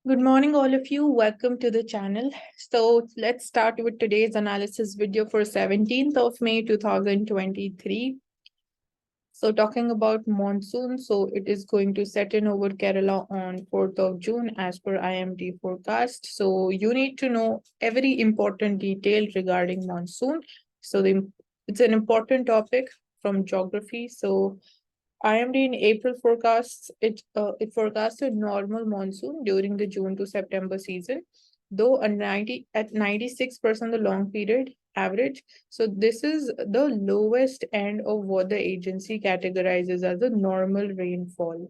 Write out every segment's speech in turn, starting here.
Good morning, all of you. Welcome to the channel. So let's start with today's analysis video for 17th of May 2023. So talking about monsoon, so it is going to set in over Kerala on 4th of June as per IMD forecast. So you need to know every important detail regarding monsoon. So it's an important topic from geography. So IMD in April forecasts it forecasted normal monsoon during the June to September season, though a 96% the long period average. So this is the lowest end of what the agency categorizes as the normal rainfall.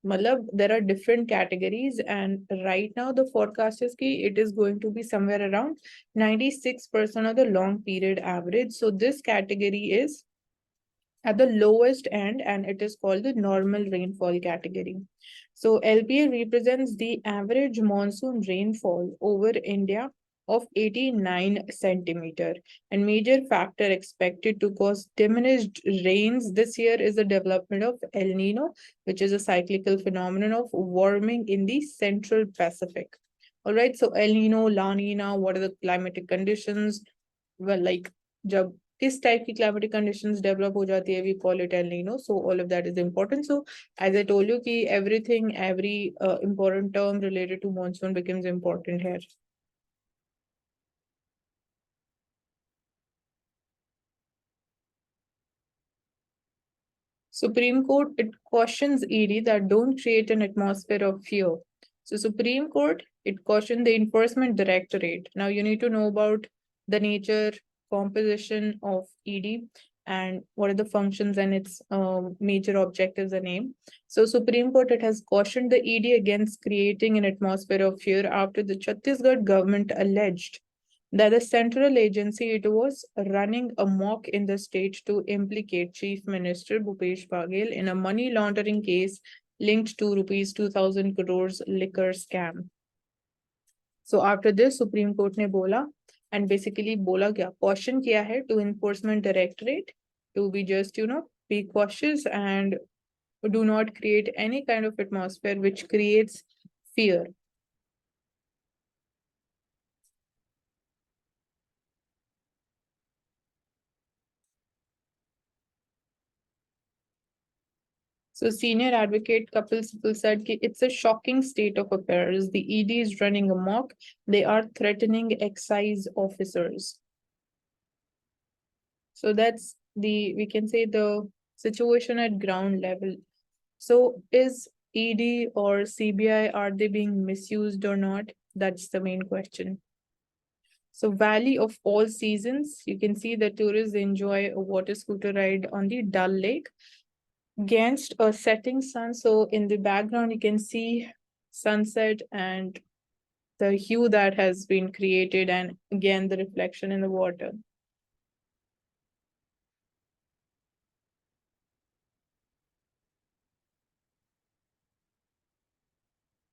Malab, there are different categories, and right now the forecast is ki it is going to be somewhere around 96% of the long period average. So this category is at the lowest end, and it is called the normal rainfall category. So LPA represents the average monsoon rainfall over India of 89 centimeter, and major factor expected to cause diminished rains this year is the development of El Nino, which is a cyclical phenomenon of warming in the central Pacific. All right, so El Nino, La Nina, what are the climatic conditions? Well, like जब किस type की climatic conditions develop हो जाती है, we call it El Nino. So all of that is important. So as I told you कि every important term related to monsoon becomes important here. Supreme Court, it cautions ED that don't create an atmosphere of fear. So Supreme Court, it cautioned the Enforcement Directorate. Now you need to know about the nature, composition of ED and what are the functions and its major objectives and aim. So Supreme Court, it has cautioned the ED against creating an atmosphere of fear after the Chhattisgarh government alleged that the central agency it was running amok in the state to implicate Chief Minister Bhupesh Baghel in a money laundering case linked to rupees 2,000 crores liquor scam. So after this, Supreme Court ने बोला and basically बोला क्या caution किया है to Enforcement Directorate to be just be cautious and do not create any kind of atmosphere which creates fear. So senior advocate Kapil Sibal said it's a shocking state of affairs. The ED is running amok. They are threatening excise officers. So that's we can say the situation at ground level. So is ED or CBI, are they being misused or not? That's the main question. So Valley of all seasons, you can see the tourists enjoy a water scooter ride on the Dal Lake against a setting sun. So in the background, you can see sunset and the hue that has been created, and again, the reflection in the water.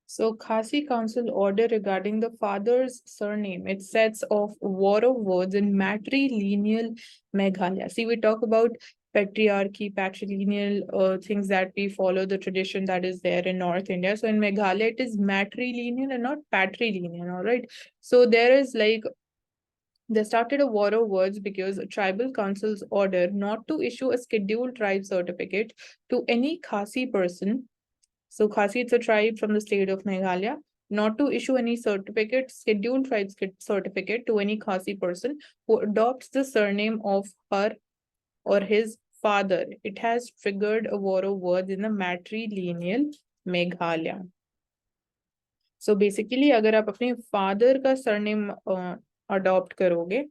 So Khasi Council order regarding the father's surname, it sets off war of words in matrilineal Meghalaya. See, we talk about patriarchy, patrilineal things that we follow the tradition that is there in North India. So in Meghalaya, it is matrilineal and not patrilineal, all right? So there is like they started a war of words because a tribal council's order not to issue a scheduled tribe certificate to any Khasi person. So Khasi, it's a tribe from the state of Meghalaya, not to issue any certificate, scheduled tribe certificate to any Khasi person who adopts the surname of her or his father. It has triggered a war of words in the matrilineal Meghalaya. So basically, अगर आप अपने father का surname adopt करोगे,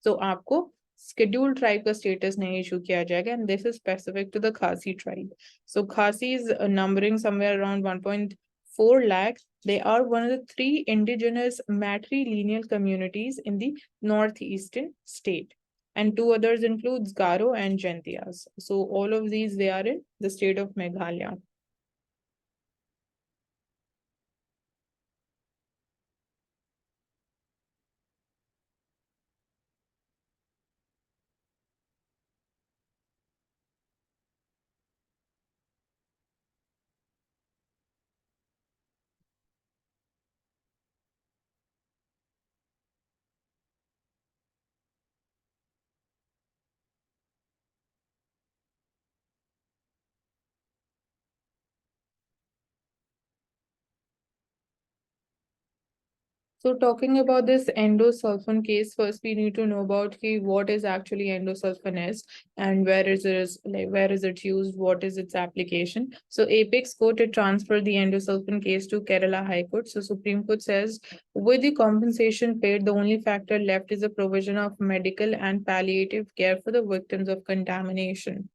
तो आपको scheduled tribe का status नहीं issue किया जाएगा, and this is specific to the Khasi tribe. So Khasi is numbering somewhere around 1.4 lakh. They are one of the 3 indigenous matrilineal communities in the northeastern state. And 2 others includes Garo and Jaintias. So all of these, they are in the state of Meghalaya. So talking about this endosulfan case, first we need to know about what is actually endosulfan is and where is it used, what is its application. So Apex Court had transferred the endosulfan case to Kerala High Court. So Supreme Court says with the compensation paid, the only factor left is the provision of medical and palliative care for the victims of contamination.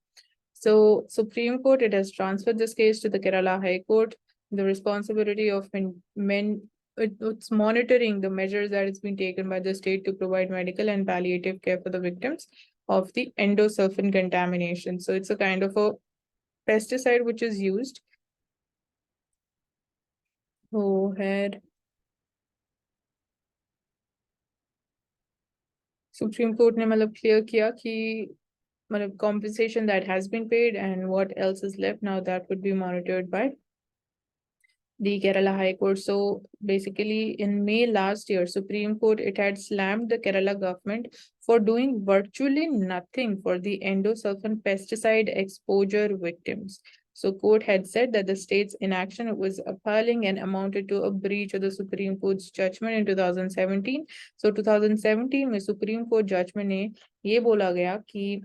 So Supreme Court, it has transferred this case to the Kerala High Court. The responsibility of it's monitoring the measures that has been taken by the state to provide medical and palliative care for the victims of the endosulfan contamination. So it's a kind of a pesticide which is used. Go ahead. Supreme Court ने मतलब clear किया कि मतलब compensation that has been paid and what else is left now that would be monitored by the Kerala High Court. So basically, in May last year, Supreme Court, it had slammed the Kerala government for doing virtually nothing for the endosulfan pesticide exposure victims. So court had said that the state's inaction was appalling and amounted to a breach of the Supreme Court's judgment in 2017. So 2017 में Supreme Court judgment ने ये बोला गया कि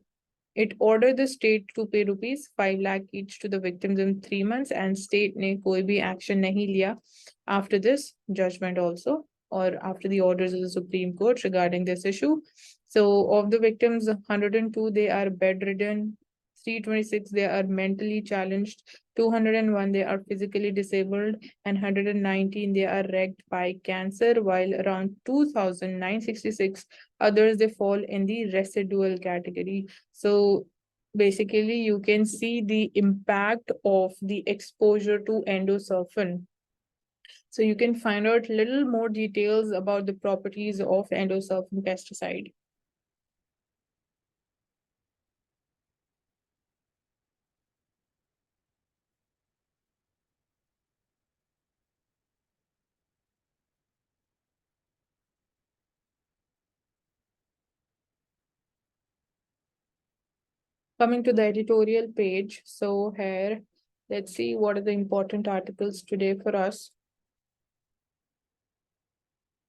it ordered the state to pay rupees 5 lakh each to the victims in 3 months, and state ne koi bhi action nahi liya after this judgment also, or after the orders of the Supreme Court regarding this issue. So of the victims, 102 they are bedridden, 326 they are mentally challenged, 201 they are physically disabled, and 119 they are wrecked by cancer, while around 2,966 others they fall in the residual category. So basically you can see the impact of the exposure to endosulfan. So you can find out little more details about the properties of endosulfan pesticide. Coming to the editorial page, so here, let's see what are the important articles today for us.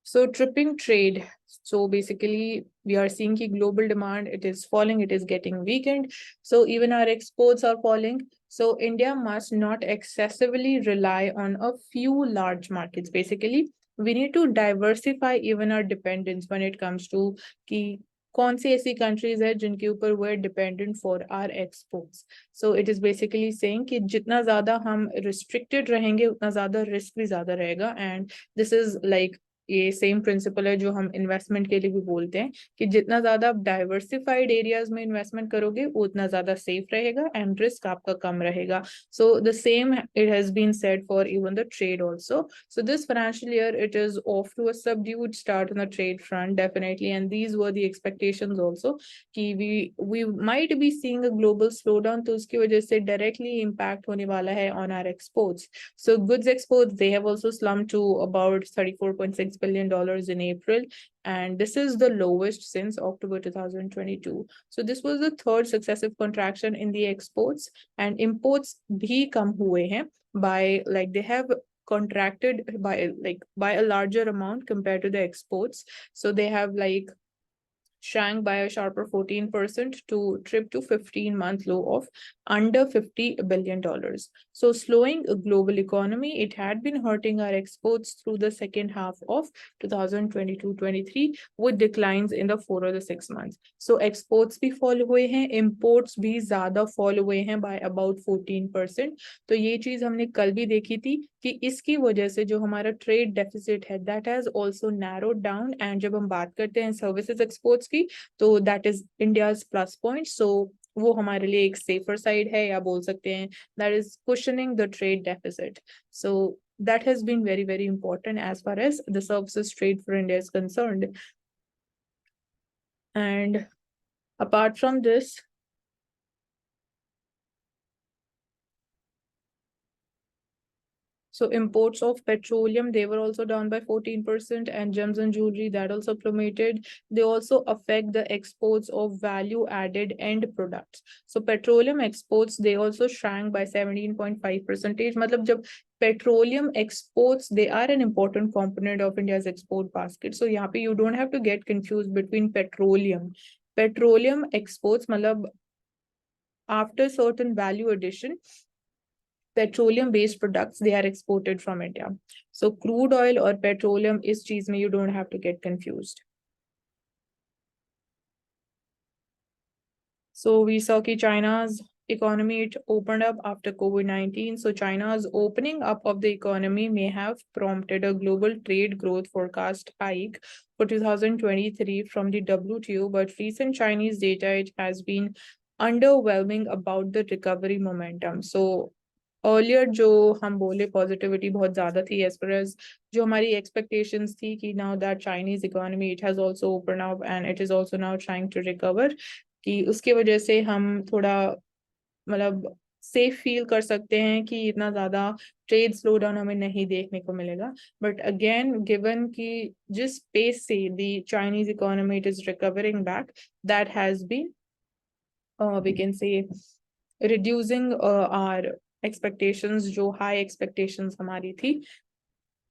So tripping trade. So basically, we are seeing the global demand, it is falling, it is getting weakened. So even our exports are falling. So India must not excessively rely on a few large markets. Basically, we need to diversify even our dependence when it comes to कि कौन सी ऐसी countries है जिनके ऊपर we're dependent for our exports. So it is basically saying कि जितना ज़्यादा हम restricted रहेंगे उतना ज़्यादा risk भी ज़्यादा रहेगा, and this is like ये सेम प्रिंसिपल है जो हम इन्वेस्टमेंट के लिए भी बोलते हैं कि जितना ज्यादा आप डाइवर्सिफाइड एरियाज में इन्वेस्टमेंट करोगे उतना ज्यादा सेफ रहेगा एंड रिस्क आपका कम रहेगा. So the same it has been said for even the trade also. So this financial year it is off to a subdued start on the trade front definitely, and these were the expectations also कि we might be seeing a global slowdown, तो उसकी वजह से directly impact होने वाला है on our exports. So goods exports, they have also slumped to about $34.6 billion in April, and this is the lowest since October 2022. So this was the third successive contraction in the exports, and imports bhi kam hue hain by like they have contracted by a larger amount compared to the exports. So they have like shrank by a sharper 14% to trip to 15-month low of under $50 billion. So slowing a global economy, it had been hurting our exports through the second half of 2022-23 with declines in the 4 or the 6 months. So exports भी fall हुए हैं, imports भी ज़्यादा fall हुए हैं by about 14%. तो ये चीज़ हमने कल भी देखी थी कि इसकी वजह से जो हमारा ट्रेड डेफिसिट है that has also narrowed down, and जब हम बात करते हैं सर्विसेज एक्सपोर्ट्स की तो that is India's plus point. So वो हमारे लिए एक safer side है, या बोल सकते हैं that is cushioning the trade deficit. So that has been very, very important as far as the services trade for India is concerned. And apart from this, So imports of petroleum, they were also down by 14%, and gems and jewelry, that also plummeted. They also affect the exports of value added end products. So petroleum exports, they also shrank by 17.5%. मतलब जब petroleum exports, they are an important component of India's export basket. So यहाँ पे you don't have to get confused between petroleum. Petroleum exports, मतलब after certain value addition, petroleum based products, they are exported from India. So crude oil or petroleum is cheese mein you don't have to get confused. So we saw that China's economy, it opened up after COVID-19. So China's opening up of the economy may have prompted a global trade growth forecast hike for 2023 from the WTO, but recent Chinese data, it has been underwhelming about the recovery momentum. So earlier जो हम बोले positivity बहुत ज्यादा थी as far as जो हमारी expectations थी कि now that Chinese economy, it has also opened up and it is also now trying to recover, कि उसकी वजह से हम थोड़ा मतलब सेफ फील कर सकते हैं कि इतना ज्यादा ट्रेड स्लो डाउन हमें नहीं देखने को मिलेगा. बट अगेन गिवन कि जिस पेस से the Chinese economy it is recovering back, that has been we can say reducing our expectations, जो high expectations हमारी थी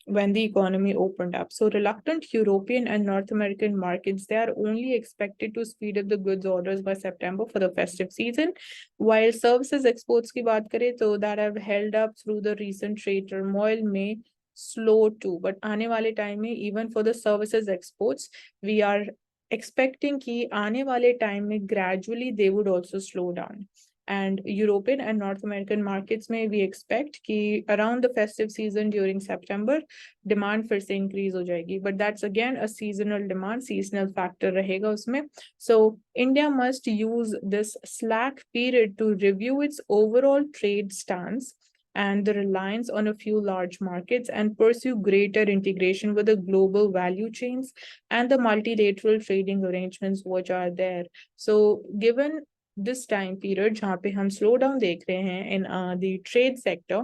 when the economy opened up. So reluctant European and North American markets, they are only expected to speed up the goods orders by September for the festive season. While services exports की बात करें तो that have held up through the recent trade turmoil may slow too. But आने वाले time में even for the services exports, we are expecting कि आने वाले time में gradually they would also slow down. And European and North American markets में we expect कि around the festive season during September, demand फिर से increase हो जाएगी. But that's again a seasonal demand, seasonal factor रहेगा उसमें. So India must use this slack period to review its overall trade stance and the reliance on a few large markets and pursue greater integration with the global value chains and the multilateral trading arrangements which are there. So given this time period जहाँ पे हम slow down देख रहे हैं in the trade sector,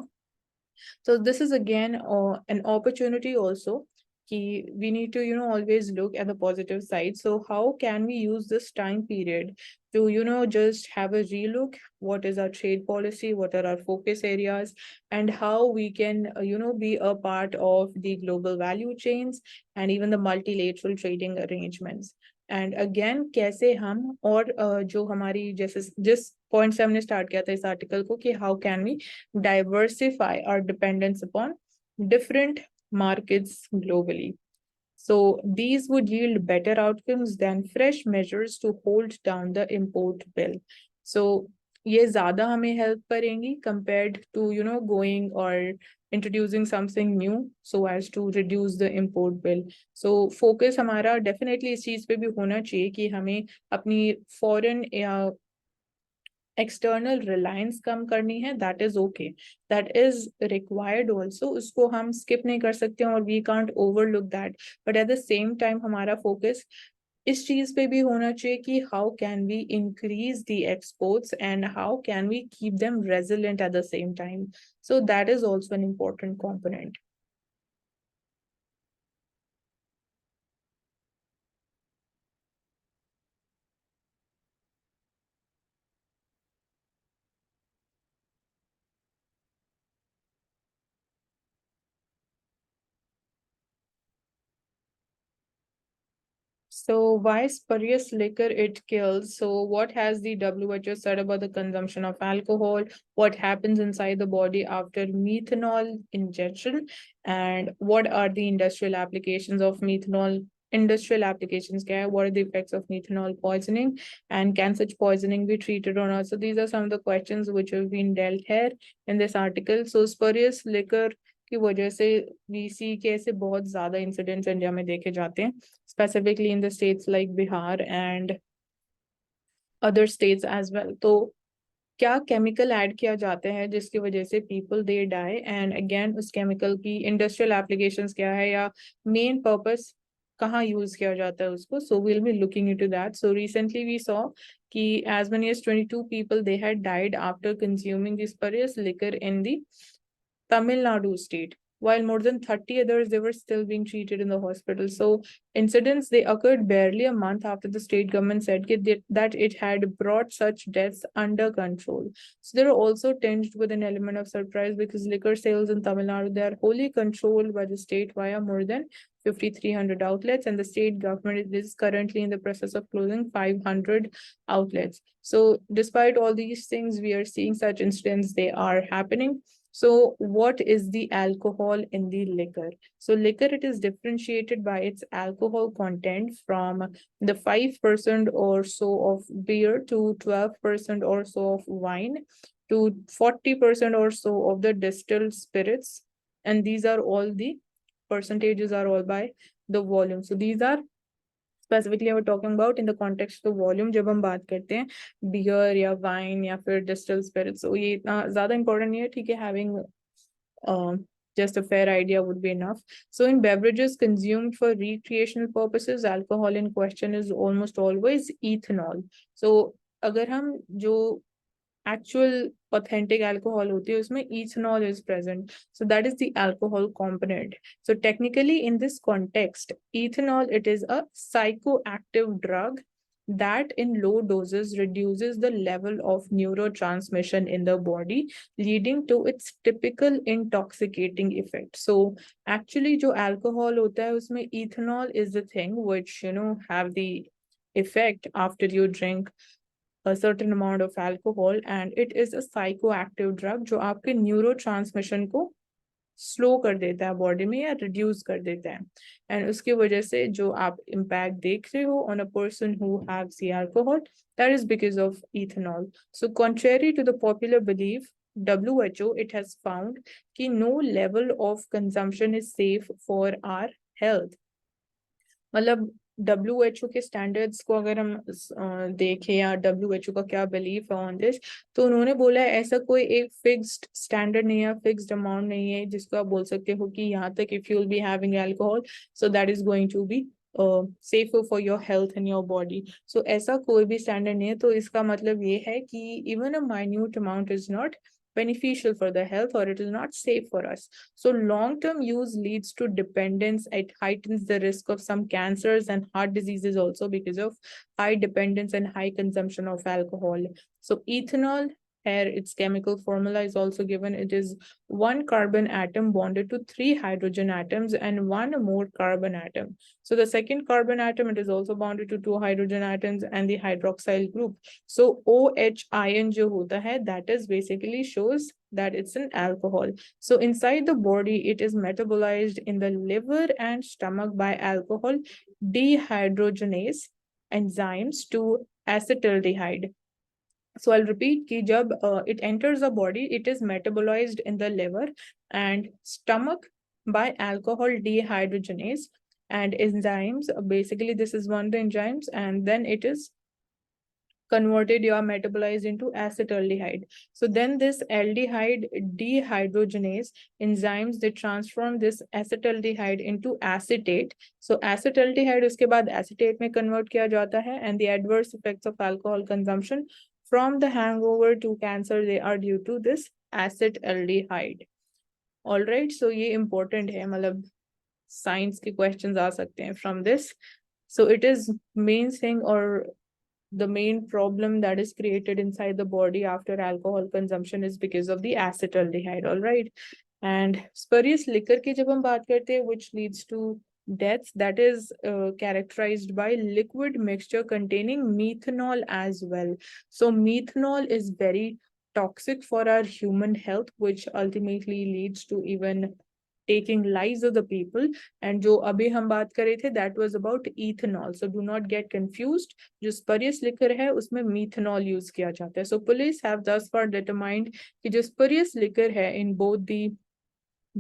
so this is again an opportunity also. We need to always look at the positive side. So how can we use this time period to just have a relook, what is our trade policy, what are our focus areas, and how we can be a part of the global value chains and even the multilateral trading arrangements. And again कैसे हम और जो हमारी जैसे जिस point से हमने start किया था इस आर्टिकल को कि how can we diversify our dependence upon different markets globally. So these would yield better outcomes than fresh measures to hold down the import bill. So ये ज्यादा हमें हेल्प करेंगी compared to going or introducing something new so as to reduce the import bill. So focus हमारा definitely इस चीज पे भी होना चाहिए कि हमें अपनी foreign या एक्सटर्नल रिलायंस कम करनी है. That is okay, that is required also, उसको हम स्किप नहीं कर सकते और we can't overlook that. But at the same time हमारा फोकस इस चीज पे भी होना चाहिए कि how can we increase the exports and how can we keep them resilient at the same time. So that is also an important component. So why spurious liquor it kills? So what has the WHO said about the consumption of alcohol? What happens inside the body after methanol ingestion? And what are the industrial applications of methanol? Industrial applications, what are the effects of methanol poisoning? And can such poisoning be treated or not? So these are some of the questions which have been dealt here in this article. So spurious liquor की वजह से VC के ऐसे बहुत ज्यादा incidents India में देखे जाते हैं, specifically in the states like Bihar and other states as well. तो क्या केमिकल ऐड किया जाता है जिसकी वजह से people they die, and again उस केमिकल की इंडस्ट्रियल एप्लीकेशंस क्या है या मेन पर्पस कहाँ यूज किया जाता है उसको. So will be looking into that. So recently we saw कि as many as 22 people they had died after consuming this spurious liquor in the Tamil Nadu state, while more than 30 others, they were still being treated in the hospital. So incidents, they occurred barely a month after the state government said that it had brought such deaths under control. So they were also tinged with an element of surprise because liquor sales in Tamil Nadu, they are wholly controlled by the state via more than 5,300 outlets, and the state government is currently in the process of closing 500 outlets. So despite all these things, we are seeing such incidents, they are happening. So what is the alcohol in the liquor? So liquor, it is differentiated by its alcohol content from the 5% or so of beer to 12% or so of wine to 40% or so of the distilled spirits. And these are all the percentages are all by the volume. So these are specifically we're talking about in the context of volume जब हम बात करते हैं beer या wine या फिर distilled spirits. So ये इतना ज़्यादा important नहीं है, ठीक है, having just a fair idea would be enough. So in beverages consumed for recreational purposes, alcohol in question is almost always ethanol. So अगर हम जो actual authentic alcohol hoti hai, usme ethanol is present. So that is the alcohol component. So technically in this context, ethanol, it is a psychoactive drug that in low doses reduces the level of neurotransmission in the body, leading to its typical intoxicating effect. So actually jo alcohol hota hai, usme ethanol is the thing which, have the effect after you drink a certain amount of alcohol, and it is a psychoactive drug जो आपके neurotransmission को slow कर देता है body में या reduce कर देता है, एंड उसकी वजह से जो आप इम्पैक्ट देख रहे हो on a person who haves the alcohol, that is because of ethanol. So contrary to the popular belief, WHO, it has found कि no level of consumption is safe for our health. मतलब WHO के standards को अगर हम देखें या WHO का क्या बिलीफ है ऑन दिस, तो उन्होंने बोला है ऐसा कोई एक फिक्स्ड स्टैंडर्ड नहीं है, फिक्स्ड अमाउंट नहीं है जिसको आप बोल सकते हो कि यहाँ तक if you will be having alcohol so that is going to be safer for your health and your body. So ऐसा कोई भी स्टैंडर्ड नहीं है. तो इसका मतलब ये है कि even a minute amount is not beneficial for the health or it is not safe for us. So long-term use leads to dependence. It heightens the risk of some cancers and heart diseases also because of high dependence and high consumption of alcohol. So ethanol, here its chemical formula is also given. It is one carbon atom bonded to 3 hydrogen atoms and one more carbon atom. So the second carbon atom, it is also bonded to 2 hydrogen atoms and the hydroxyl group. So OH ion jo hota hai, that is basically shows that it's an alcohol. So inside the body, it is metabolized in the liver and stomach by alcohol dehydrogenase enzymes to acetaldehyde. So I'll repeat कि जब it enters the body, it is metabolized in the liver and stomach by alcohol dehydrogenase and enzymes. Basically, this is one of the enzymes, and then it is converted or metabolized into acetaldehyde. So then this aldehyde dehydrogenase enzymes, they transform this acetaldehyde into acetate. So acetaldehyde उसके बाद acetate में convert किया जाता है, and the adverse effects of alcohol consumption from the hangover to cancer, they are due to this acetaldehyde. All right, so ये important है, मतलब science के questions आ सकते हैं from this. So it is main thing or the main problem that is created inside the body after alcohol consumption is because of the acetaldehyde. All right, and spurious liquor की जब हम बात करते हैं, which leads to deaths, that is characterized by liquid mixture containing methanol as well. So methanol is very toxic for our human health, which ultimately leads to even taking lives of the people. And जो अभी हम बात कर रहे थे, that was about ethanol. So do not get confused. जो spurious liquor है उसमें methanol use किया जाता है. So police have thus far determined कि जो spurious liquor है in both the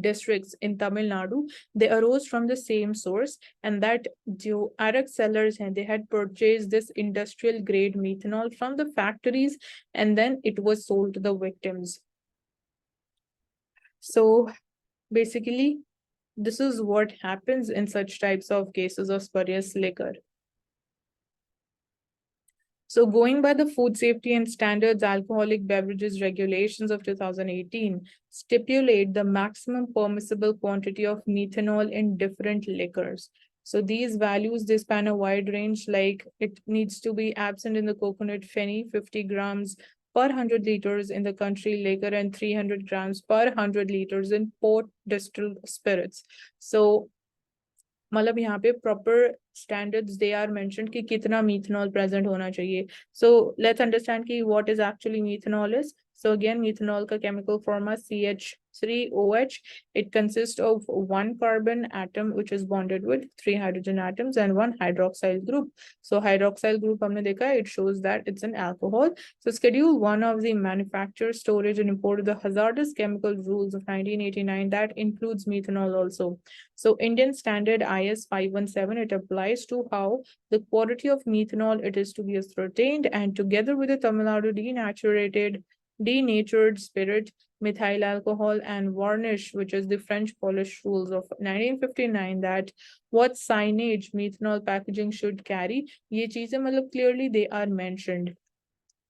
districts in Tamil Nadu, they arose from the same source, and that जो arak sellers हैं, they had purchased this industrial grade methanol from the factories, and then it was sold to the victims. So basically, this is what happens in such types of cases of spurious liquor. So going by the Food Safety and Standards Alcoholic Beverages Regulations of 2018 stipulate the maximum permissible quantity of methanol in different liquors. So these values, they span a wide range, like it needs to be absent in the coconut fenny, 50 grams per 100 liters in the country liquor and 300 grams per 100 liters in port distilled spirits. So मतलब यहाँ पे proper standards they are mentioned कि कितना methanol present होना चाहिए. So let's understand कि what is actually methanol is. So again, methanol का chemical formula CH3OH. It consists of one carbon atom which is bonded with three hydrogen atoms and one hydroxyl group. So hydroxyl group हमने देखा, it shows that it's an alcohol. So Schedule 1 of the Manufacture, Storage and Import of the Hazardous Chemical Rules of 1989 that includes methanol also. So Indian Standard IS 517, it applies to how the quantity of methanol it is to be ascertained, and together with the Tamil Nadu denatured spirit, methyl alcohol and varnish, which is the French Polish rules of 1959, that what signage methanol packaging should carry, ye cheezein matlab clearly they are mentioned.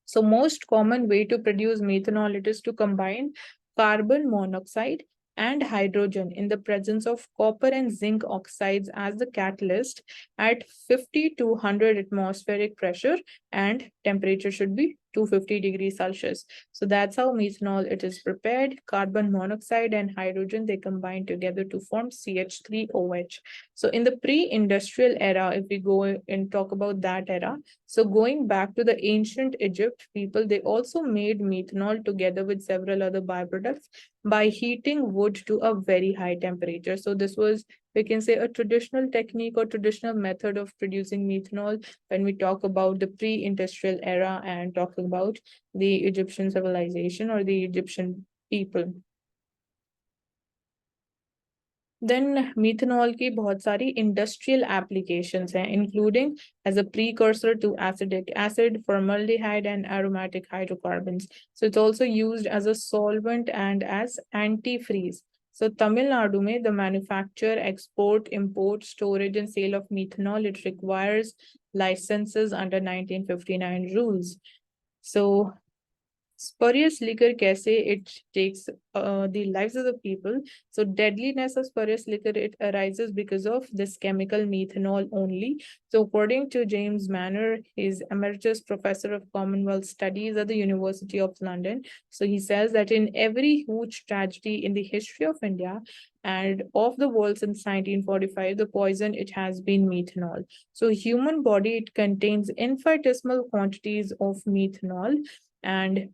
So most common way to produce methanol, it is to combine carbon monoxide and hydrogen in the presence of copper and zinc oxides as the catalyst at 50 to 100 atmospheric pressure, and temperature should be 250 degrees Celsius. So that's how methanol it is prepared. Carbon monoxide and hydrogen, they combine together to form CH3OH. So in the pre-industrial era, if we go and talk about that era, so going back to the ancient Egypt, people, they also made methanol together with several other byproducts by heating wood to a very high temperature. So this was, we can say, a traditional technique or traditional method of producing methanol when we talk about the pre-industrial era and talking about the Egyptian civilization or the Egyptian people. Then methanol की बहुत सारी industrial applications हैं, including as a precursor to acetic acid, formaldehyde, and aromatic hydrocarbons. So it's also used as a solvent and as antifreeze. So Tamil Nadu में the manufacture, export, import, storage, and sale of methanol, it requires licenses under 1959 rules. So spurious liquor kaise it takes the lives of the people. So deadliness of spurious liquor, it arises because of this chemical methanol only. So according to James Manner, he's emeritus professor of Commonwealth Studies at the University of London. So he says that in every huge tragedy in the history of India and of the world since 1945, the poison, it has been methanol. So human body, it contains infinitesimal quantities of methanol, and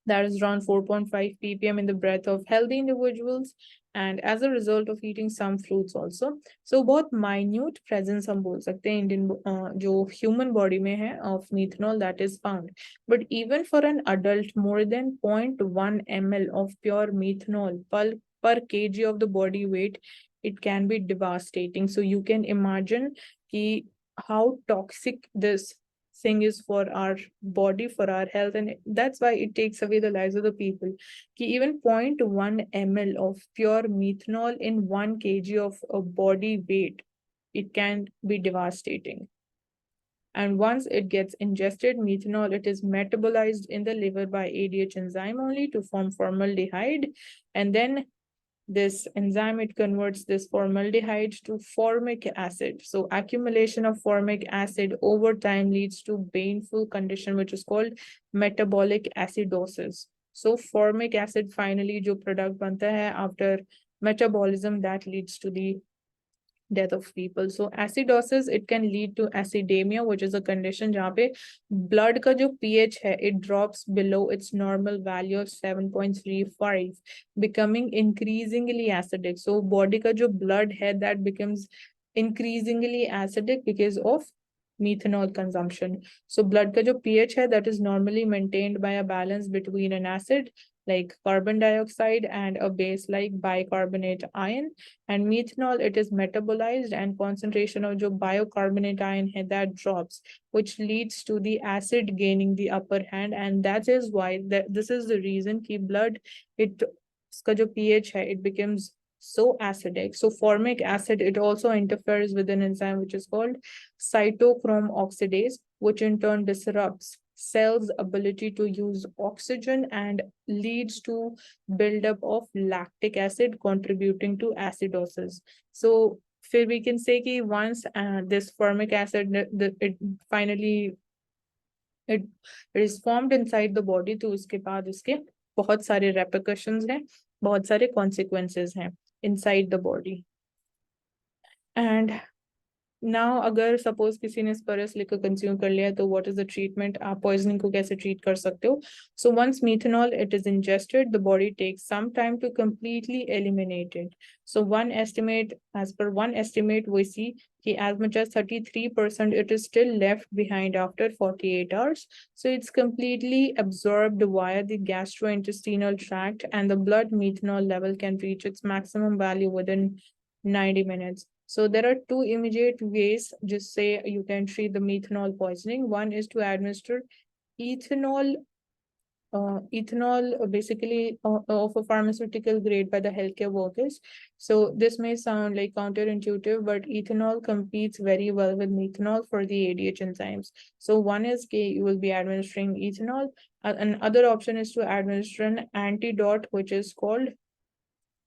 that is around 4.5 ppm in the breath of healthy individuals, and as a result of eating some fruits also. So बहुत minute presence हम बोल सकते हैं Indian जो human body में है of methanol that is found. But even for an adult, more than 0.1 ml of pure methanol per kg of the body weight, it can be devastating. So you can imagine कि how toxic this thing is for our body, for our health, and that's why it takes away the lives of the people. Ki even 0.1 ml of pure methanol in 1 kg of a body weight, it can be devastating. And once it gets ingested, methanol, it is metabolized in the liver by ADH enzyme only to form formaldehyde, and then this enzyme, it converts this formaldehyde to formic acid. So accumulation of formic acid over time leads to painful condition which is called metabolic acidosis. So formic acid finally जो product बनता है after metabolism, that leads to the death of people. So acidosis, it can lead to acidemia, which is a condition जहाँ पे blood का जो pH है, it drops below its normal value of 7.35, becoming increasingly acidic. So body का जो blood है, that becomes increasingly acidic because of methanol consumption. So blood का जो pH है, that is normally maintained by a balance between an acid like carbon dioxide and a base like bicarbonate ion, and methanol, it is metabolized and concentration of जो bicarbonate ion है, that drops, which leads to the acid gaining the upper hand, and that is why this is the reason कि blood, it उसका जो pH है, it becomes so acidic. So formic acid, it also interferes with an enzyme which is called cytochrome oxidase, which in turn disrupts cells' ability to use oxygen and leads to buildup of lactic acid, contributing to acidosis. So we can say that once this formic acid it finally it is formed inside the body, तो उसके बाद उसके बहुत सारे repercussions हैं, बहुत सारे consequences हैं inside the body. And now अगर सपोज किसी ने स्परस लिकर कंज्यूम कर लिया तो व्हाट इज द ट्रीटमेंट, आप पॉइजनिंग को कैसे ट्रीट कर सकते हो? So once methanol it is ingested, the body takes some time to completely eliminate it. So one estimate, as per one estimate we see कि as much as 33% it is still left behind after 48 hours. So it's completely absorbed via the gastrointestinal tract, and the blood methanol level can reach its maximum value within 90 minutes. So there are two immediate ways, just say you can treat the methanol poisoning. One is to administer ethanol, basically of a pharmaceutical grade by the healthcare workers. So this may sound like counterintuitive, but ethanol competes very well with methanol for the ADH enzymes. So one is you will be administering ethanol. Another option is to administer an antidote, which is called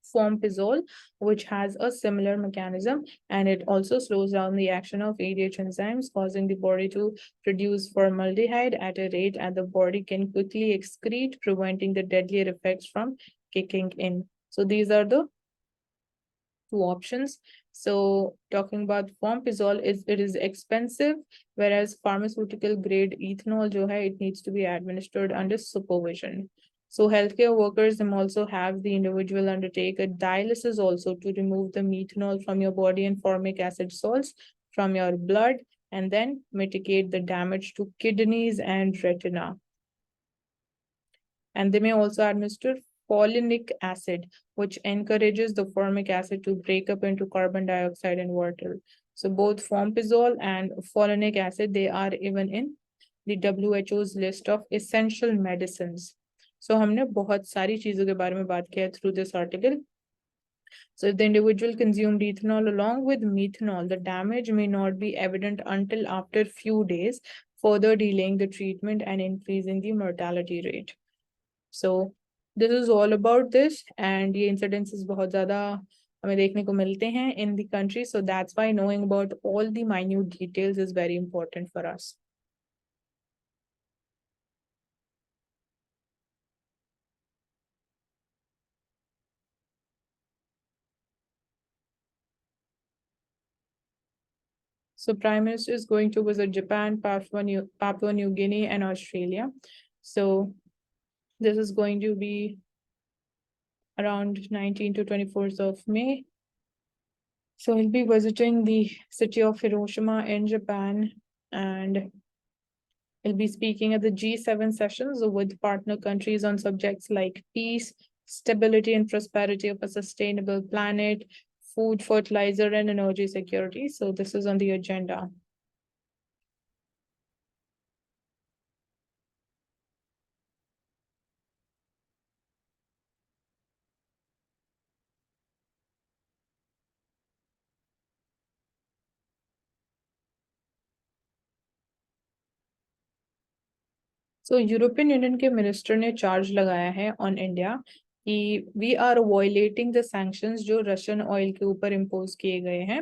fompizole, which has a similar mechanism, and it also slows down the action of ADH enzymes, causing the body to produce formaldehyde at a rate that the body can quickly excrete, preventing the deadlier effects from kicking in. So these are the two options. So talking about fompizole, it is expensive, whereas pharmaceutical grade ethanol jo hai, it needs to be administered under supervision. So healthcare workers also have the individual undertake a dialysis also to remove the methanol from your body and formic acid salts from your blood, and then mitigate the damage to kidneys and retina. And they may also administer folinic acid, which encourages the formic acid to break up into carbon dioxide and water. So both fompizole and folinic acid, they are even in the WHO's list of essential medicines. So हमने बहुत सारी चीजों के बारे में बात किया through this article. So if the individual consumed ethanol along with methanol, the damage may not be evident until after few days, further delaying the treatment and increasing the mortality rate. So this is all about this, and ये incidences बहुत ज़्यादा हमें देखने को मिलते हैं in the country. So that's why knowing about all the minute details is very important for us. So Prime Minister is going to visit Japan, Papua New Guinea, and Australia. So this is going to be around 19th to 24th of May. So he'll be visiting the city of Hiroshima in Japan, and he'll be speaking at the G7 sessions with partner countries on subjects like peace, stability and prosperity of a sustainable planet, food, fertilizer, and energy security. So this is on the agenda. So European Union के minister ने charge लगाया है on India कि we are violating the sanctions जो Russian oil के ऊपर impose किए गए हैं,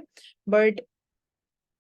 बट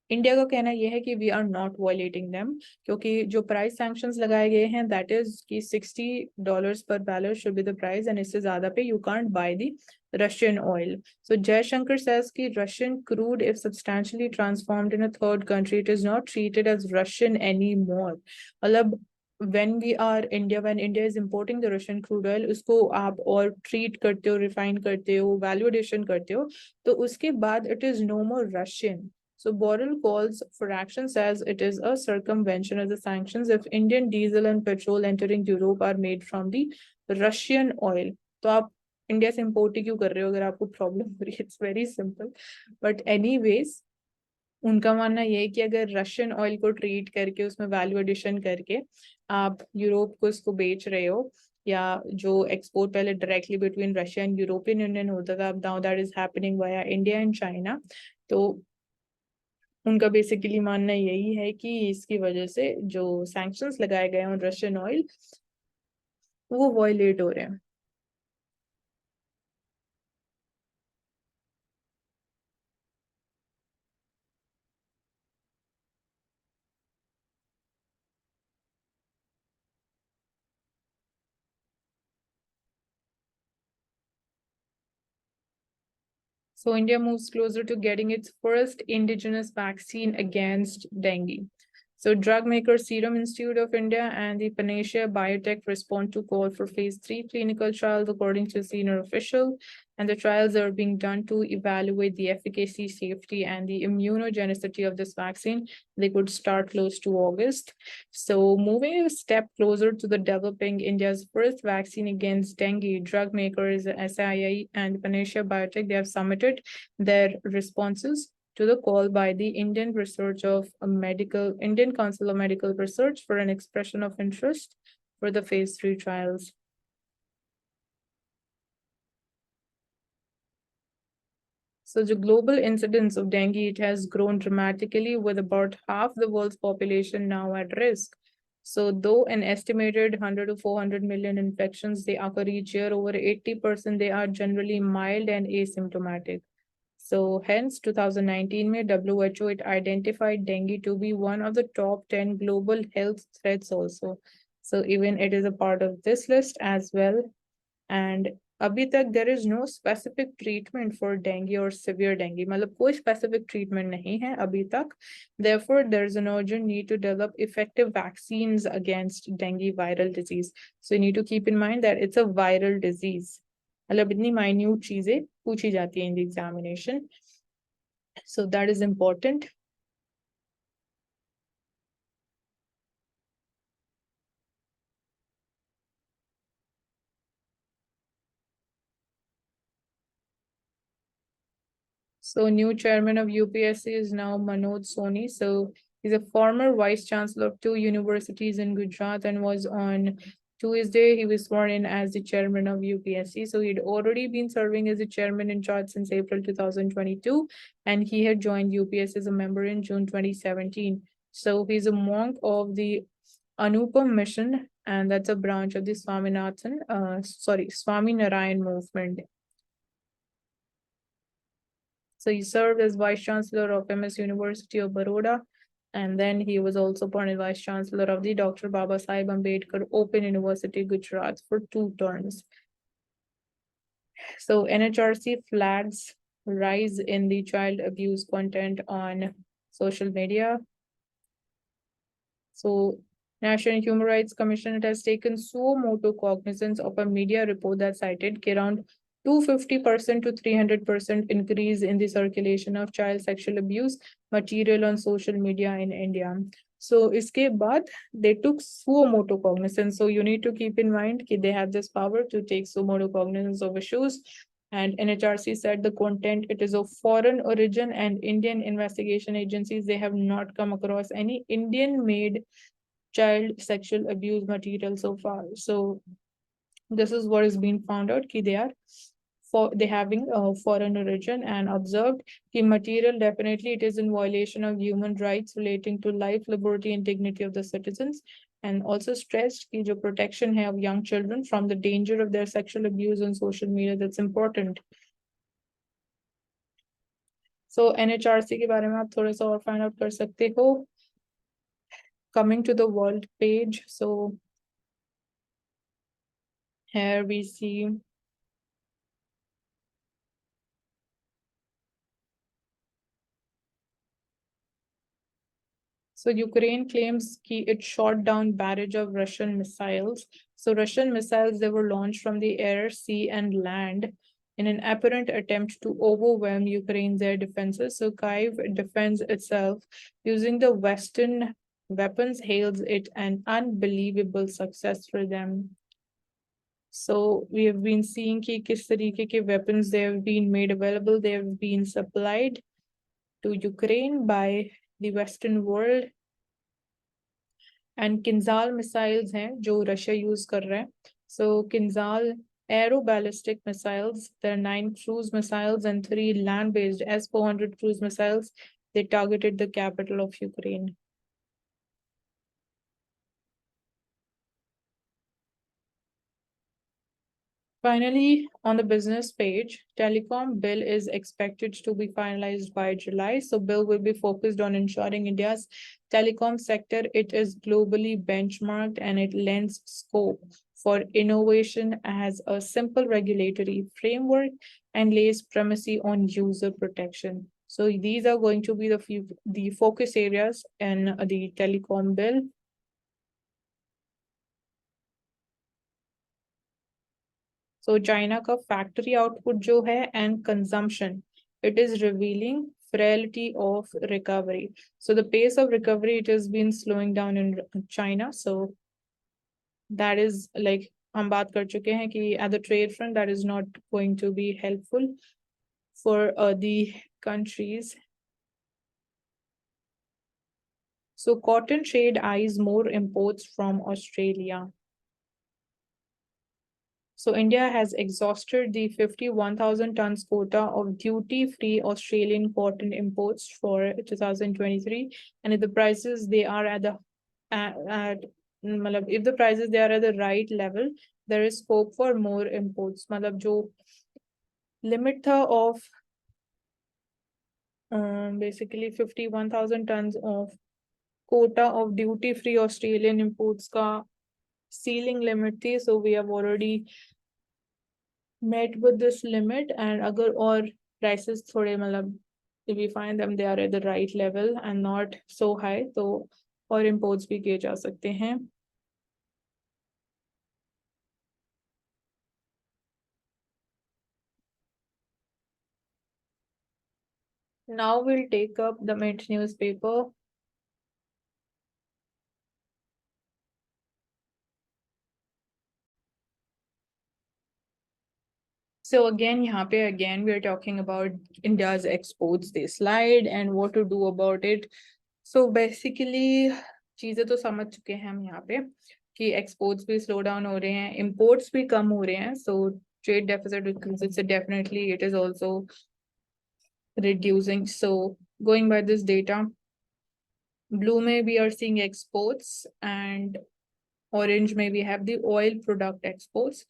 इंडिया का कहना यह है कि we are not violating them, क्योंकि जो प्राइस सैंक्शंस लगाए गए हैं दैट इज कि $60 पर barrel should be the price, and इससे ज्यादा पे you can't by the Russian oil. So Jaishankar says कि Russian crude, if substantially transformed in a third country, it is not treated as Russian anymore. मतलब when India is importing the Russian crude oil, उसको आप और treat करते हो, refine करते हो, validation करते हो, तो उसके बाद it is no more Russian. So Borrell calls for action, says it is a circumvention of the sanctions if Indian diesel and petrol entering Europe are made from the Russian oil. तो आप India से import ही क्यों कर रहे हो अगर आपको problem हो रही है? It's very simple. But anyways उनका मानना ये है कि अगर रशियन ऑयल को ट्रीट करके उसमें वैल्यू एडिशन करके आप यूरोप को इसको बेच रहे हो, या जो एक्सपोर्ट पहले directly between Russia and European union होता था, अब now that is happening via India and China. तो उनका बेसिकली मानना यही है कि इसकी वजह से जो सैंक्शंस लगाए गए हैं रशियन ऑयल वो वायलेट हो रहे हैं। So India moves closer to getting its first indigenous vaccine against dengue. So drug maker Serum Institute of India and the Panacea Biotech respond to call for phase 3 clinical trials according to a senior official. And the trials are being done to evaluate the efficacy, safety, and the immunogenicity of this vaccine. They could start close to August. So moving a step closer to the developing India's first vaccine against dengue, drug makers SII and Panacea Biotech, they have submitted their responses to the call by the Indian Council of Medical Research for an expression of interest for the phase 3 trials. So the global incidence of dengue, it has grown dramatically with about half the world's population now at risk. So though an estimated 100 to 400 million infections, they occur each year, over 80%, they are generally mild and asymptomatic. So hence 2019 में WHO it identified dengue to be one of the top 10 global health threats also. So even it is a part of this list as well. And अभी तक there is no specific treatment for dengue or severe dengue. मतलब कोई specific treatment नहीं है अभी तक. Therefore, there is an urgent need to develop effective vaccines against dengue viral disease. So you need to keep in mind that it's a viral disease. मतलब इतनी minute चीजें पूछी जाती है in the examination. So that is important. So new chairman of UPSC is now Manoj Soni. So he's a former vice chancellor of 2 universities in Gujarat and was on Tuesday, he was sworn in as the chairman of UPSC. So he'd already been serving as the chairman in charge since April 2022, and he had joined UPSC as a member in June 2017. So he's a monk of the Anupam mission, and that's a branch of the Swaminarayan movement. So he served as Vice Chancellor of MS University of Baroda, and then he was also appointed Vice Chancellor of the Dr. Baba Sahib Ambedkar Open University, Gujarat for 2 terms. So NHRC flags rise in the child abuse content on social media. So National Human Rights Commission, it has taken suo motu cognizance of a media report that cited around 250% to 300% increase in the circulation of child sexual abuse material on social media in India. So iske baad they took suo motu cognizance. So you need to keep in mind that they have this power to take suo motu cognizance of issues. And NHRC said the content, it is of foreign origin, and Indian investigation agencies, they have not come across any Indian made child sexual abuse material so far. So this is what is being found out, ki they having a foreign origin, and observed ki material definitely it is in violation of human rights relating to life, liberty and dignity of the citizens, and also stressed ki jo protection hai of young children from the danger of their sexual abuse on social media, that's important. So NHRC के बारे में आप थोड़ा सा और find out कर सकते हो. Coming to the world page, so here we see so Ukraine claims it shot down barrage of Russian missiles. So Russian missiles, they were launched from the air, sea, and land in an apparent attempt to overwhelm Ukraine's air defenses. So Kyiv defends itself using the Western weapons, hails it an unbelievable success for them. So we have been seeing ki kis tarike ke weapons they have been made available. They have been supplied to Ukraine by the Western world. And Kinzhal missiles हैं जो Russia use कर रहा है. So Kinzhal aero ballistic missiles, there are 9 cruise missiles and 3 land-based S-400 cruise missiles. They targeted the capital of Ukraine. Finally, on the business page, telecom bill is expected to be finalized by July. So bill will be focused on ensuring India's telecom sector, it is globally benchmarked and it lends scope for innovation as a simple regulatory framework and lays primacy on user protection. So these are going to be the focus areas in the telecom bill. So China का factory output जो है and consumption, it is revealing frailty of recovery. So the pace of recovery, it has been slowing down in China. So that is like हम बात कर चुके हैं कि at the trade front that is not going to be helpful for the countries. So cotton trade eyes more imports from Australia. So India has exhausted the 51,000 tons quota of duty-free Australian cotton imports for 2023. And if the prices they are if the prices they are at the right level, there is scope for more imports. मतलब जो limit था of basically 51,000 tons of quota of duty-free Australian imports का ceiling limit थी. So we have already met with this limit, and agar or prices थोड़े मतलब if we find them they are at the right level and not so high, तो और imports भी किए जा सकते हैं. Now we'll take up the Mint newspaper. So again, यहाँ पे again we are talking about India's exports. They slide and what to do about it. So basically चीजें तो समझ चुके हैं हम यहाँ पे कि exports भी slow down हो रहे हैं, imports भी कम हो रहे हैं. So trade deficit increases, so definitely it is also reducing. So going by this data, blue may we are seeing exports and orange may we have the oil product exports.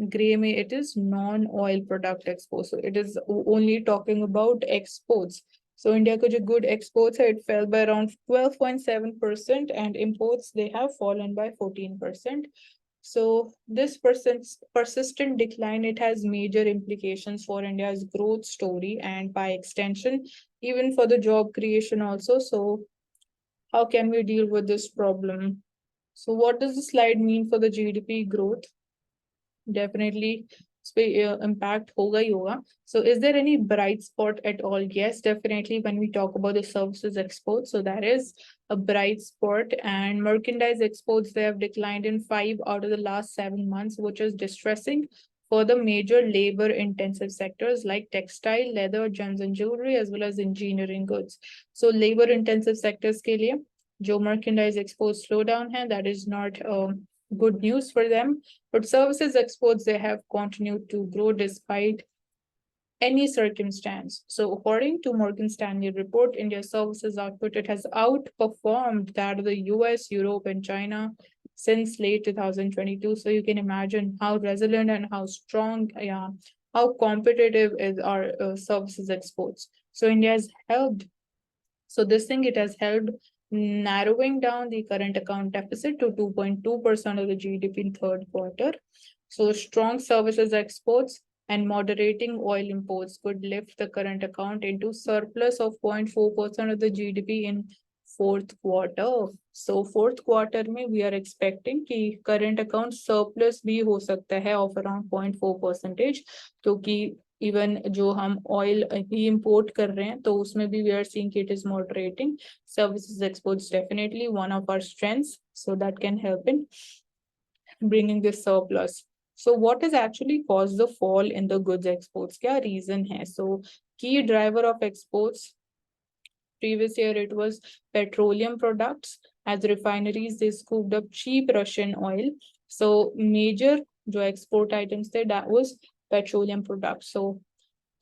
Gray may it is non-oil product exports. So it is only talking about exports. So India ka jo good exports it fell by around 12.7% and imports they have fallen by 14%. So this persistent decline, it has major implications for India's growth story and by extension, even for the job creation also. So how can we deal with this problem? So what does the slide mean for the GDP growth? Definitely impact hoga hi hoga. So is there any bright spot at all? Yes, definitely when we talk about the services exports. So that is a bright spot, and merchandise exports, they have declined in 5 out of the last 7 months, which is distressing for the major labor intensive sectors like textile, leather, gems and jewelry, as well as engineering goods. So labor intensive sectors ke liye jo merchandise exports slow down hai, that is not good news for them. But services exports, they have continued to grow despite any circumstance. So according to Morgan Stanley report, India's services output, it has outperformed that of the US, Europe, and China since late 2022. So you can imagine how resilient and how strong, how competitive is our services exports. So India has helped. So this thing, it has helped narrowing down the current account deficit to 2.2% of the GDP in third quarter. So strong services exports and moderating oil imports could lift the current account into surplus of 0.4% of the GDP in fourth quarter. So fourth quarter में we are expecting कि current account surplus भी हो सकता है of around 0.4%, क्योंकि even जो हम oil ही import कर रहे हैं तो उसमें भी we are seeing it is moderating. Services exports definitely one of our strengths, so that can help in bringing this surplus. So what has actually caused the fall in the goods exports? क्या reason है? So key driver of exports, previous year it was petroleum products, as refineries they scooped up cheap Russian oil. So major जो export items थे, that was petroleum products. So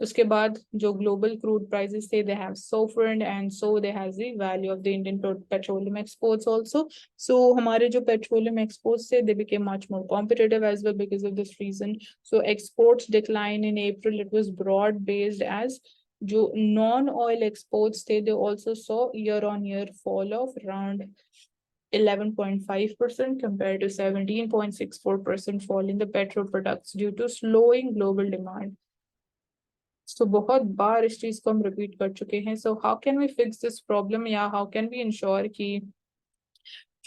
उसके बाद जो global crude prices थे, they have softened, and so they has the value of the Indian petroleum exports also. So हमारे जो petroleum exports थे, they became much more competitive as well because of this reason. So exports decline in April, it was broad based, as जो non-oil exports थे, they also saw year-on-year fall of around 11.5% compared to 17.64% fall in the petrol products due to slowing global demand. So बहुत बार इस चीज को हम repeat कर चुके हैं. So how can we fix this problem, या how can we ensure कि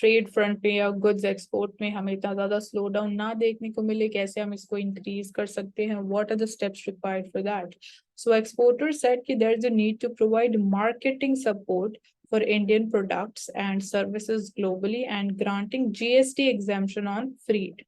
ट्रेड फ्रंट पे या गुड्स एक्सपोर्ट में हमें इतना ज्यादा स्लो डाउन ना देखने को मिले, कैसे हम इसको इंक्रीज कर सकते हैं, what are the steps required for that. So exporter said कि there is a need to provide marketing support for Indian products and services globally and granting GST exemption on freight.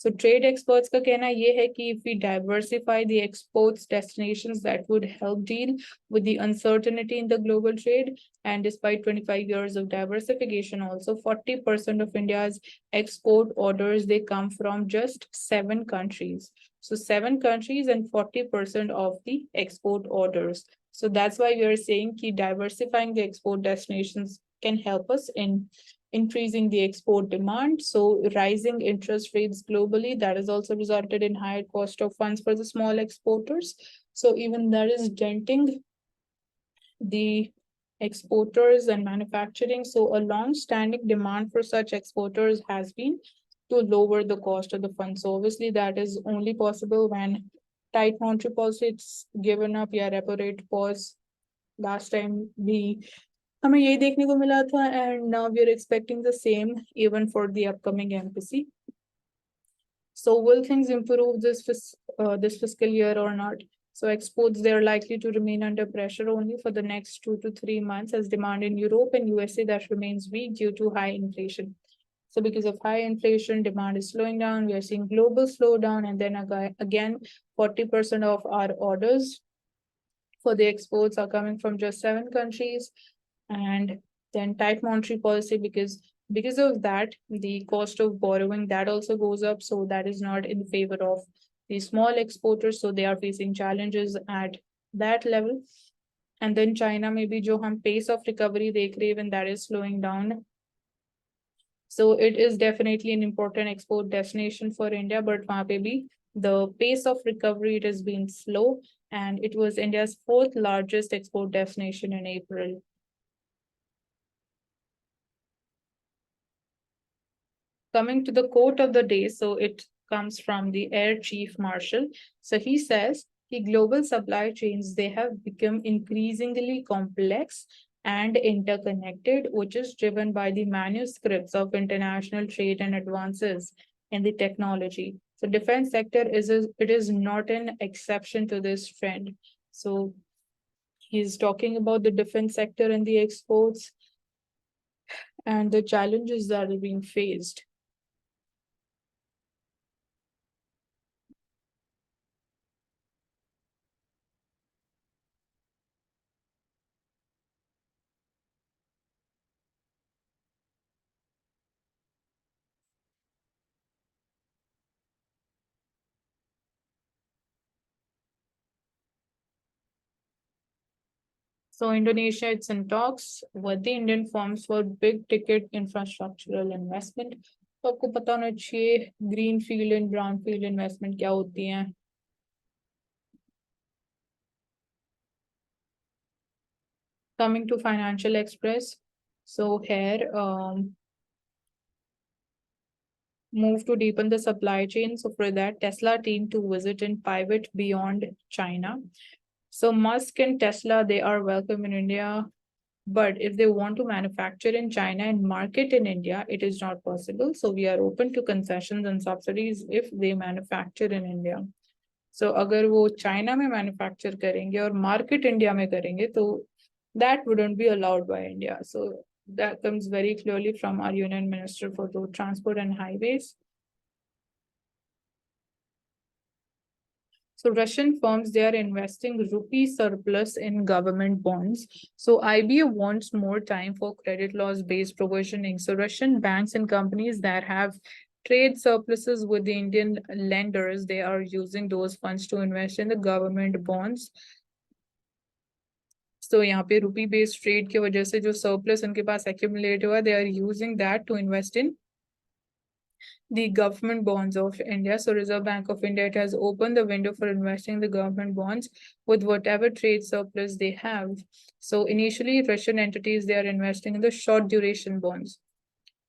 So trade experts का कहना ये है कि if we diversify the exports destinations, that would help deal with the uncertainty in the global trade. And despite 25 years of diversification, also 40% of India's export orders, they come from just 7 countries. So 7 countries and 40% of the export orders. So that's why we are saying that diversifying the export destinations can help us in increasing the export demand. So rising interest rates globally, that has also resulted in higher cost of funds for the small exporters. So even that is denting the exporters and manufacturing. So a long-standing demand for such exporters has been to lower the cost of the funds. So obviously that is only possible when tight monetary policy it's given up, yeah, repo rate pause. Last time we हमें यही देखने को मिला था, and now we are expecting the same even for the upcoming MPC. So will things improve this fiscal year or not? So exports, they are likely to remain under pressure only for the next 2 to 3 months, as demand in Europe and USA that remains weak due to high inflation. So because of high inflation, demand is slowing down. We are seeing global slowdown, and then again 40% of our orders for the exports are coming from just 7 countries. And then tight monetary policy, because of that, the cost of borrowing, that also goes up. So that is not in favor of the small exporters. So they are facing challenges at that level. And then China, maybe jo hum pace of recovery dekh rahe, when that is slowing down. So it is definitely an important export destination for India, but wahan pe bhi the pace of recovery, it has been slow, and it was India's 4th largest export destination in April. Coming to the quote of the day, so it comes from the Air Chief Marshal. So he says, the global supply chains, they have become increasingly complex and interconnected, which is driven by the manuscripts of international trade and advances in the technology. So defense sector it is not an exception to this trend. So he's talking about the defense sector and the exports and the challenges that are being faced. So Indonesia, it's in talks with the Indian firms for big ticket infrastructural investment. तो आपको पता होना चाहिए green field and brown field investment क्या होती हैं. Coming to Financial Express, so here move to deepen the supply chain. So for that, Tesla team to visit and pivot beyond China. So Musk and Tesla, they are welcome in India. But if they want to manufacture in China and market in India, it is not possible. So we are open to concessions and subsidies if they manufacture in India. So अगर वो China में manufacture करेंगे और market India में करेंगे, तो that wouldn't be allowed by India. So that comes very clearly from our Union Minister for Road Transport and Highways. So Russian firms, they are investing rupee surplus in government bonds. So IBA wants more time for credit loss based provisioning. So Russian banks and companies that have trade surpluses with the Indian lenders, they are using those funds to invest in the government bonds. So यहाँ पे rupee based trade की वजह से जो surplus उनके पास accumulate हुआ, they are using that to invest in the government bonds of India. So Reserve Bank of India, it has opened the window for investing the government bonds with whatever trade surplus they have. So initially, Russian entities, they are investing in the short duration bonds.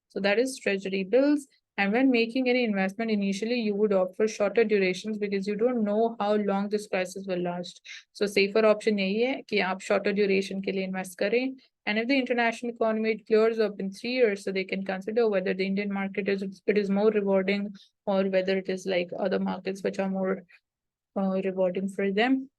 So that is treasury bills. And when making any investment, initially you would opt for shorter durations because you don't know how long this crisis will last. So safer option यही है कि आप shorter duration के लिए invest करें. And if the international economy it clears up in 3 years, so they can consider whether the Indian market is more rewarding or whether it is like other markets which are more rewarding for them.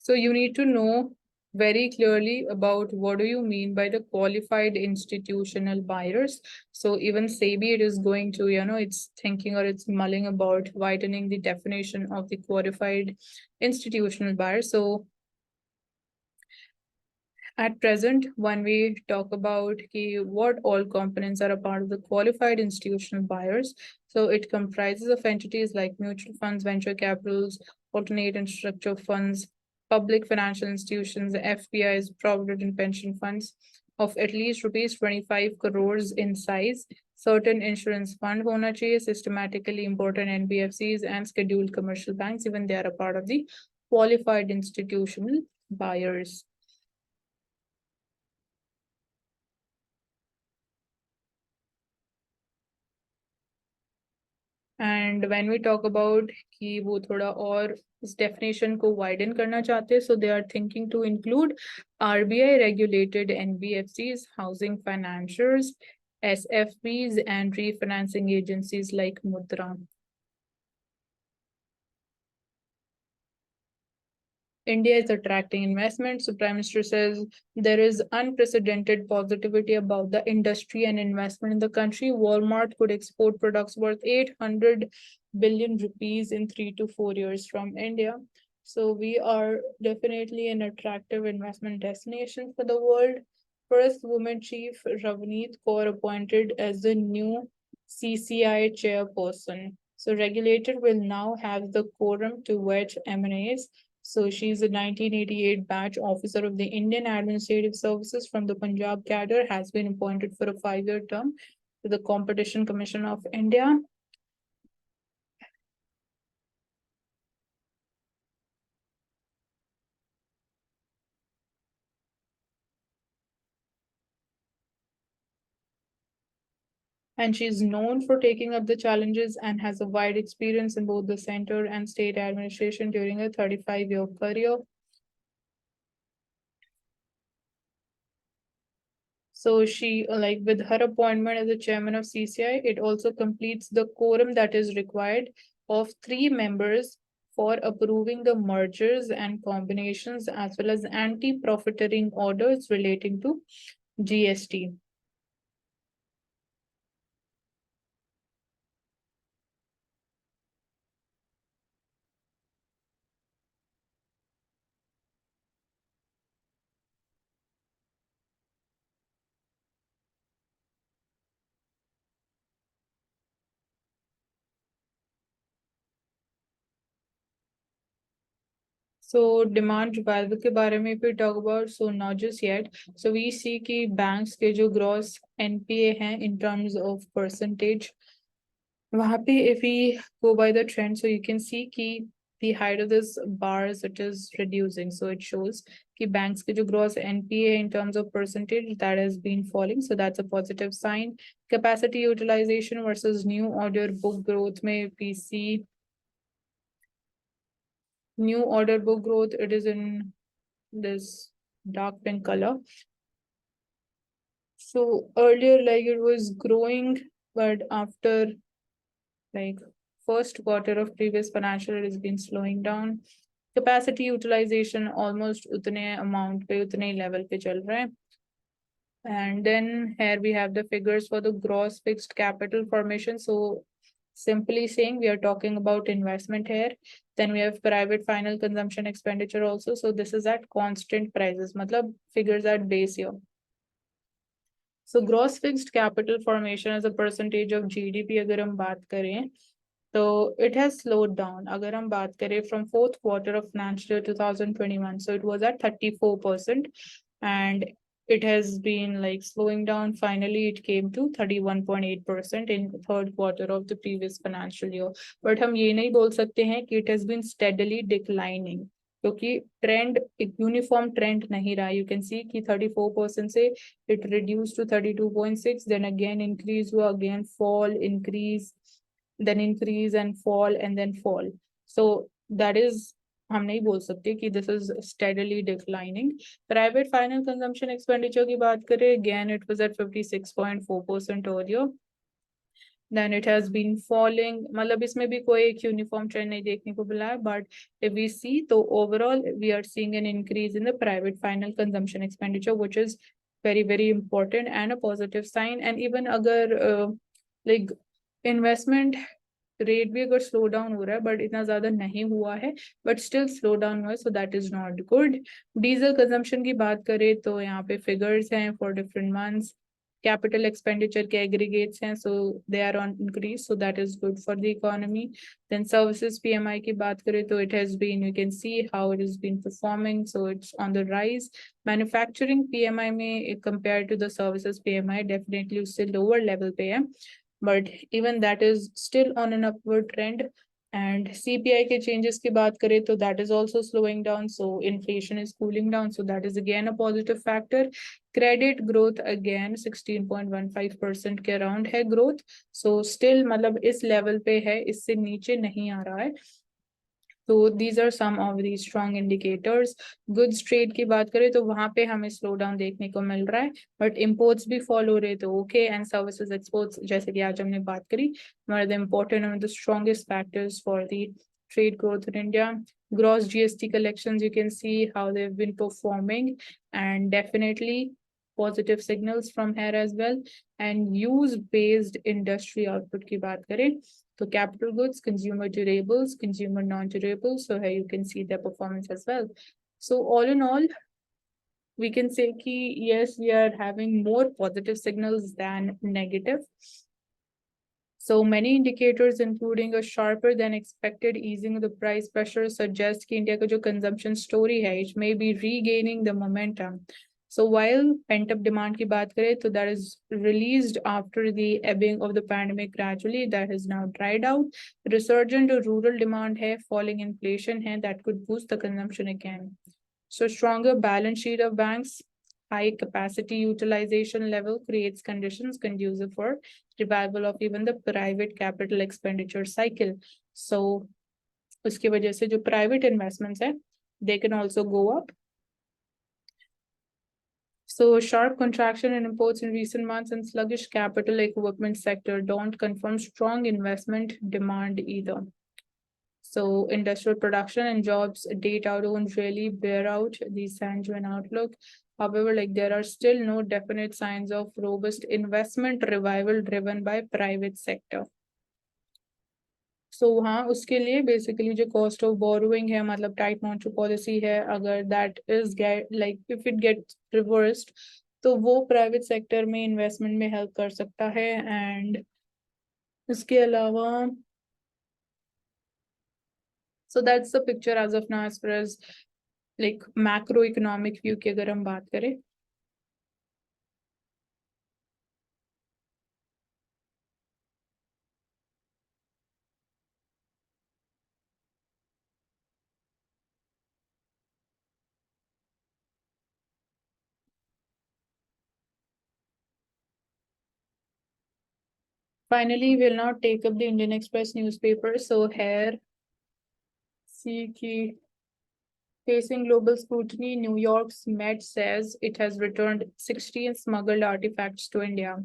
So you need to know very clearly about what do you mean by the qualified institutional buyers. So even SEBI, it is going to, it's thinking or it's mulling about widening the definition of the qualified institutional buyer. So at present, when we talk about what all components are a part of the qualified institutional buyers, so it comprises of entities like mutual funds, venture capitals, alternate and structured funds, public financial institutions, FPIs, provident and pension funds of at least rupees 25 crores in size. Certain insurance fund hona chahiye, systematically important NBFCs and scheduled commercial banks, even they are a part of the qualified institutional buyers. And when we talk about कि वो थोड़ा और इस definition को widen करना चाहते हैं, so they are thinking to include RBI regulated NBFCs, housing financiers, SFBs, and refinancing agencies like Mudra. India is attracting investment. So Prime Minister says there is unprecedented positivity about the industry and investment in the country. Walmart could export products worth 800 billion rupees in 3 to 4 years from India. So we are definitely an attractive investment destination for the world. First woman chief Ravneet Kaur appointed as the new CCI chairperson. So regulator will now have the quorum to vet M&As. So she's a 1988 batch officer of the Indian Administrative Services from the Punjab cadre, has been appointed for a 5-year term to the Competition Commission of India. And she's known for taking up the challenges and has a wide experience in both the center and state administration during a 35-year career. So she, like with her appointment as the chairman of CCI, it also completes the quorum that is required of 3 members for approving the mergers and combinations as well as anti-profiteering orders relating to GST. So demand revival के बारे में if we talk about, so not just yet. So we see कि banks के जो gross NPA हैं in terms of percentage, वहाँ पे if we go by the trend, so you can see कि the height of this bars it is reducing. So it shows कि banks के जो gross NPA in terms of percentage that has been falling. So that's a positive sign. Capacity utilization versus new order book growth में we see new order book growth, it is in this dark pink color. So earlier, like it was growing, but after like first quarter of previous financial, it has been slowing down. Capacity utilization almost उतने amount पे उतने level पे चल रहा है. And then here we have the figures for the gross fixed capital formation. So Simply saying, we are talking about investment here. Then we have private final consumption expenditure also. So this is at constant prices, matlab figures at base year. So gross fixed capital formation as a percentage of GDP अगर हम बात करें तो it has slowed down. अगर हम बात करें from fourth quarter of financial year 2021, so it was at 34%, and it has been like slowing down. Finally, it came to 31.8% in the third quarter of the previous financial year. But हम ये नहीं बोल सकते हैं कि it has been steadily declining, क्योंकि trend एक uniform trend नहीं रहा. यू कैन सी कि 34% से it reduced to 32.6, then again increase हुआ, again fall, increase, then increase and fall and then fall. So that is, हम नहीं बोल सकते कि this is steadily declining. Private final consumption expenditure की बात करें, again it was at 56.4% earlier. Then it has been falling. मतलब इसमें भी कोई एक यूनिफॉर्म ट्रेंड नहीं देखने को मिला है, but if we see, तो overall we are seeing an increase in the private final consumption expenditure, which is very very important and a positive sign. And even अगर like investment रेट भी अगर slow down हो रहा है but इतना ज्यादा नहीं हुआ है, बट स्टिल स्लो डाउन हुआ है, so that is not good. Diesel consumption की बात करें तो यहाँ पे फिगर्स हैं for different months. Capital expenditure के एग्रीगेट्स हैं, so they are on increase, so that is good for the economy. Then services PMI की बात करें तो it has been, you can see how it is been performing, so it's on the rise. Manufacturing PMI में compare to the services PMI definitely उससे lower level पे है, but even that is still on an upward trend. And CPI के changes की बात करें तो that is also slowing down, so inflation is cooling down, so that is again a positive factor. Credit growth again 16.15% के around है growth, so still मतलब इस level पे है, इससे नीचे नहीं आ रहा है. तो these are some of the strong indicators. Goods trade की बात करें तो वहां पे हमें स्लो डाउन देखने को मिल रहा है, बट imports भी फॉलो हो रहे तो ओके. एंड सर्विसेज एक्सपोर्ट्स जैसे कि आज हमने बात करी, one of the important and the strongest factors for the trade growth in India. Gross GST collections, you can see how they've been performing, and definitely positive signals from here as well. And use based industry output की बात करें so capital goods, consumer durables, consumer non-durables. So here you can see their performance as well. So all in all, we can say ki yes, we are having more positive signals than negative. So many indicators, including a sharper than expected easing of the price pressure, suggest कि India का जो consumption story है, it may be regaining the momentum. So while pent-up demand की बात करें, तो that is released after the ebbing of the pandemic gradually, that has now dried out. Resurgent rural demand है, falling inflation है, that could boost the consumption again. So stronger balance sheet of banks, high capacity utilization level creates conditions conducive for revival of even the private capital expenditure cycle. So उसकी वजह से जो private investments है, they can also go up. So sharp contraction in imports in recent months and sluggish capital equipment sector don't confirm strong investment demand either. So industrial production and jobs data don't really bear out the sanguine outlook. However, like there are still no definite signs of robust investment revival driven by private sector. So हाँ, उसके लिए basically जो cost of borrowing है, मतलब tight monetary policy है, अगर that is like if it gets reversed, तो वो private sector में investment में help कर सकता है. And उसके अलावा so that's the picture as of now as far as like macroeconomic view की अगर हम बात करें. Finally, we'll now take up the Indian Express newspaper. So here, see ki facing global scrutiny, New York's Met says it has returned 16 smuggled artifacts to India.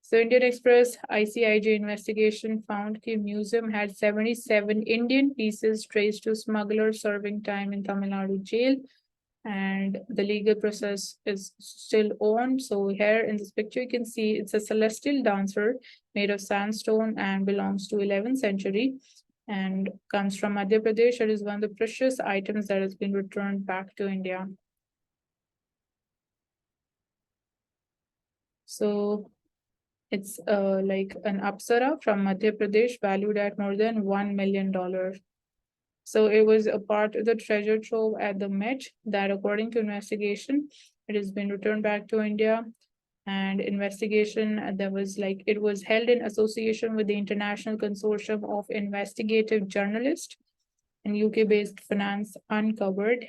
So Indian Express ICIJ investigation found the museum had 77 Indian pieces traced to smugglers serving time in Tamil Nadu jail. and the legal process is still on. So here in this picture, you can see it's a celestial dancer made of sandstone and belongs to 11th century and comes from Madhya Pradesh. It is one of the precious items that has been returned back to India. So it's like an Apsara from Madhya Pradesh valued at more than $1 million. So it was a part of the treasure trove at the Met that, according to investigation, it has been returned back to India. And investigation that was like it was held in association with the International Consortium of Investigative Journalists and UK-based Finance Uncovered.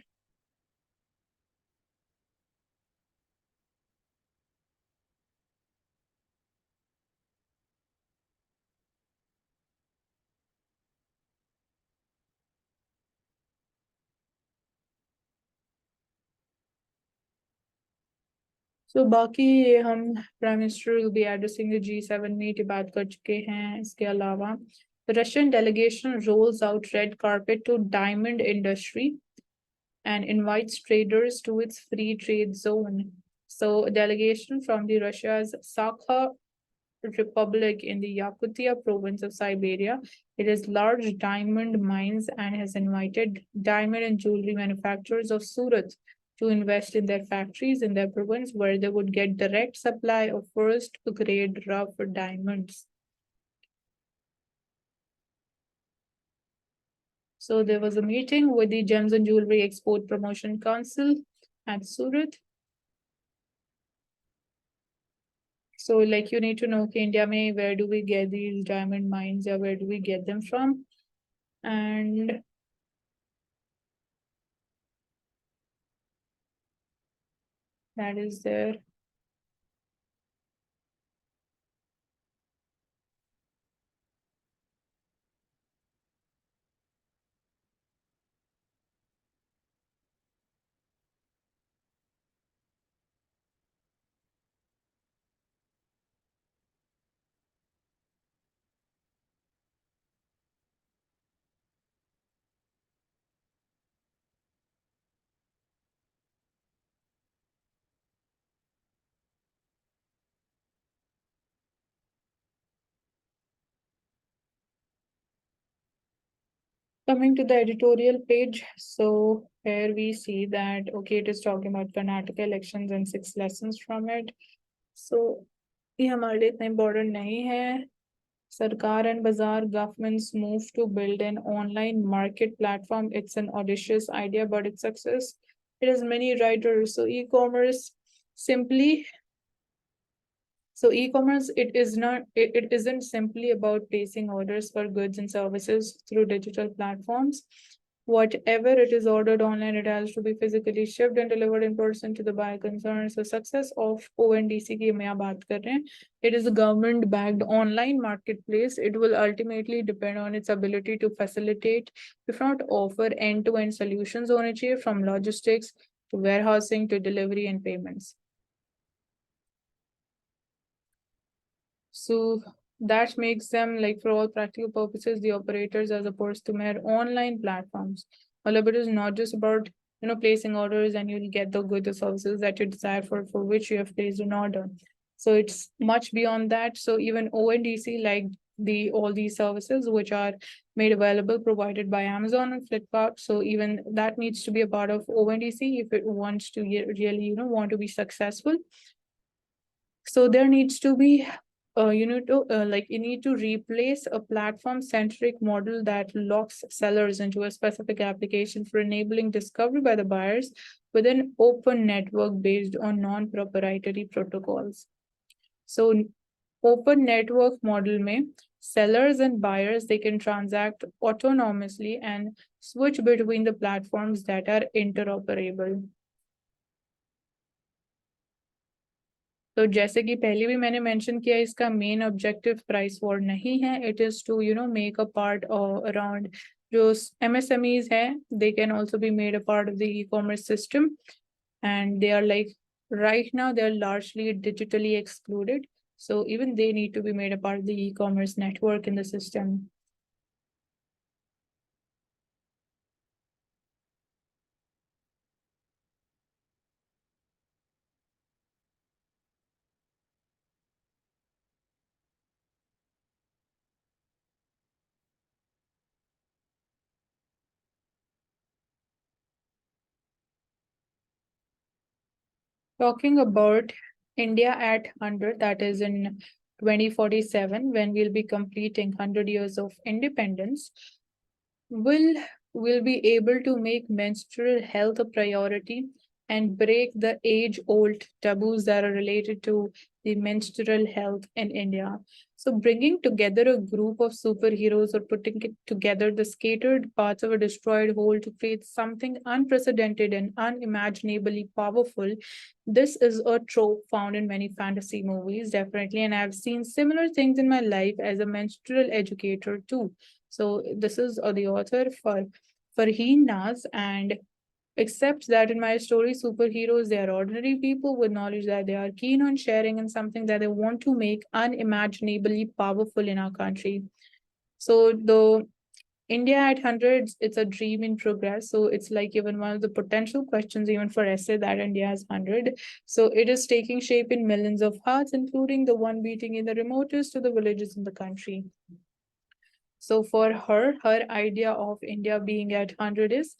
So बाकी हम prime minister will be addressing the G7 meet बात कर चुके हैं. इसके अलावा the Russian delegation rolls out red carpet to diamond industry and invites traders to its free trade zone. So a delegation from the Russia's Sakha Republic in the Yakutia province of Siberia. It has large diamond mines and has invited diamond and jewelry manufacturers of Surat to invest in their factories in their province where they would get direct supply of first grade rough diamonds. So there was a meeting with the Gems and Jewelry Export Promotion Council at Surat. So like you need to know कि India में where do we get these diamond mines or where do we get them from? And that is there. Coming to the editorial page, so here we see that, okay, it is talking about Karnataka elections and 6 lessons from it. So ये हमारे लिए इतना important नहीं है. Sarkar and Bazaar governments move to build an online market platform. It's an audacious idea, but its success. It has many writers. So e-commerce simply So e-commerce, it isn't simply about placing orders for goods and services through digital platforms. Whatever it is ordered online, it has to be physically shipped and delivered in person to the buyer concerned. So success of ONDC की हम यहाँ बात कर रहे हैं. It is a government-backed online marketplace. It will ultimately depend on its ability to facilitate, if not offer, end-to-end solutions होने चाहिए, from logistics to warehousing to delivery and payments. So that makes them, like, for all practical purposes, the operators as opposed to mere online platforms. Well, it is not just about placing orders and you'll get the goods or services that you desire for which you have placed an order. So it's much beyond that. So even ONDC, like all these services which are made available provided by Amazon and Flipkart. So even that needs to be a part of ONDC if it wants to really want to be successful. So there needs to be you need to replace a platform-centric model that locks sellers into a specific application for enabling discovery by the buyers with an open network based on non-proprietary protocols. So open network model में sellers and buyers, they can transact autonomously and switch between the platforms that are interoperable. तो जैसे कि पहले भी मैंने mention किया, इसका main objective price war नहीं है. It is to make a part around जो MSMEs है, they can also be made a part of the e-commerce system, and they are like right now they're largely digitally excluded, so even they need to be made a part of the e-commerce network in the system. Talking about India at 100, that is in 2047, when we'll be completing 100 years of independence, will will be able to make menstrual health a priority and break the age-old taboos that are related to the menstrual health in India. So bringing together a group of superheroes or putting it together the scattered parts of a destroyed whole to create something unprecedented and unimaginably powerful. This is a trope found in many fantasy movies, definitely, and I've seen similar things in my life as a menstrual educator too. So this is the author for Farheen Naz, and accepts that in my story, superheroes, they are ordinary people with knowledge that they are keen on sharing and something that they want to make unimaginably powerful in our country. So the India at hundreds, it's a dream in progress. So it's like even one of the potential questions, even for essay, that India has 100. So it is taking shape in millions of hearts, including the one beating in the remotest to the villages in the country. So for her, her idea of India being at 100 is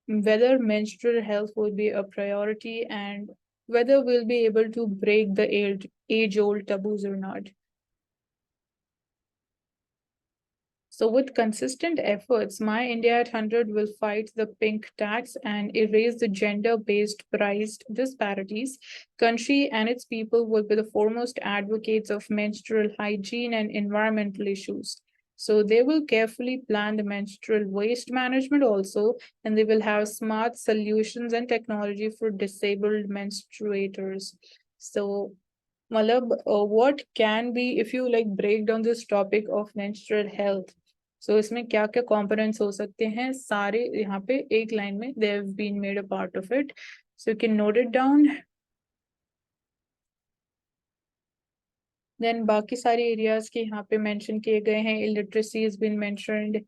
whether menstrual health will be a priority and whether we'll be able to break the age-old taboos or not. So with consistent efforts, My India at 100 will fight the pink tax and erase the gender-based price disparities. Country and its people will be the foremost advocates of menstrual hygiene and environmental issues. So they will carefully plan the menstrual waste management also, and they will have smart solutions and technology for disabled menstruators. So Malab, what can be, if you like break down this topic of menstrual health, so इसमें क्या क्या components हो सकते हैं सारे यहाँ पे एक line में they have been made a part of it, so you can note it down. Then बाकी सारे areas के यहाँ पे mention किए गए हैं, illiteracy has been mentioned,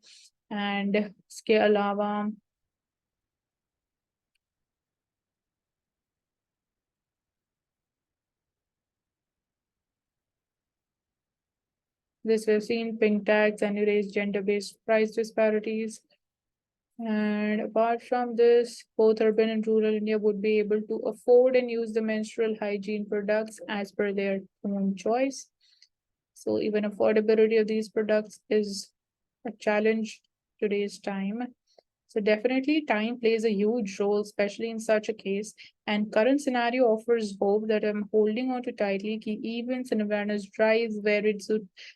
and इसके अलावा this we've seen pink tax and erase gender-based price disparities. And apart from this, both urban and rural India would be able to afford and use the menstrual hygiene products as per their own choice. So even affordability of these products is a challenge today's time. So definitely time plays a huge role, especially in such a case. And current scenario offers hope that I'm holding on to tightly. Key events and awareness drives, varied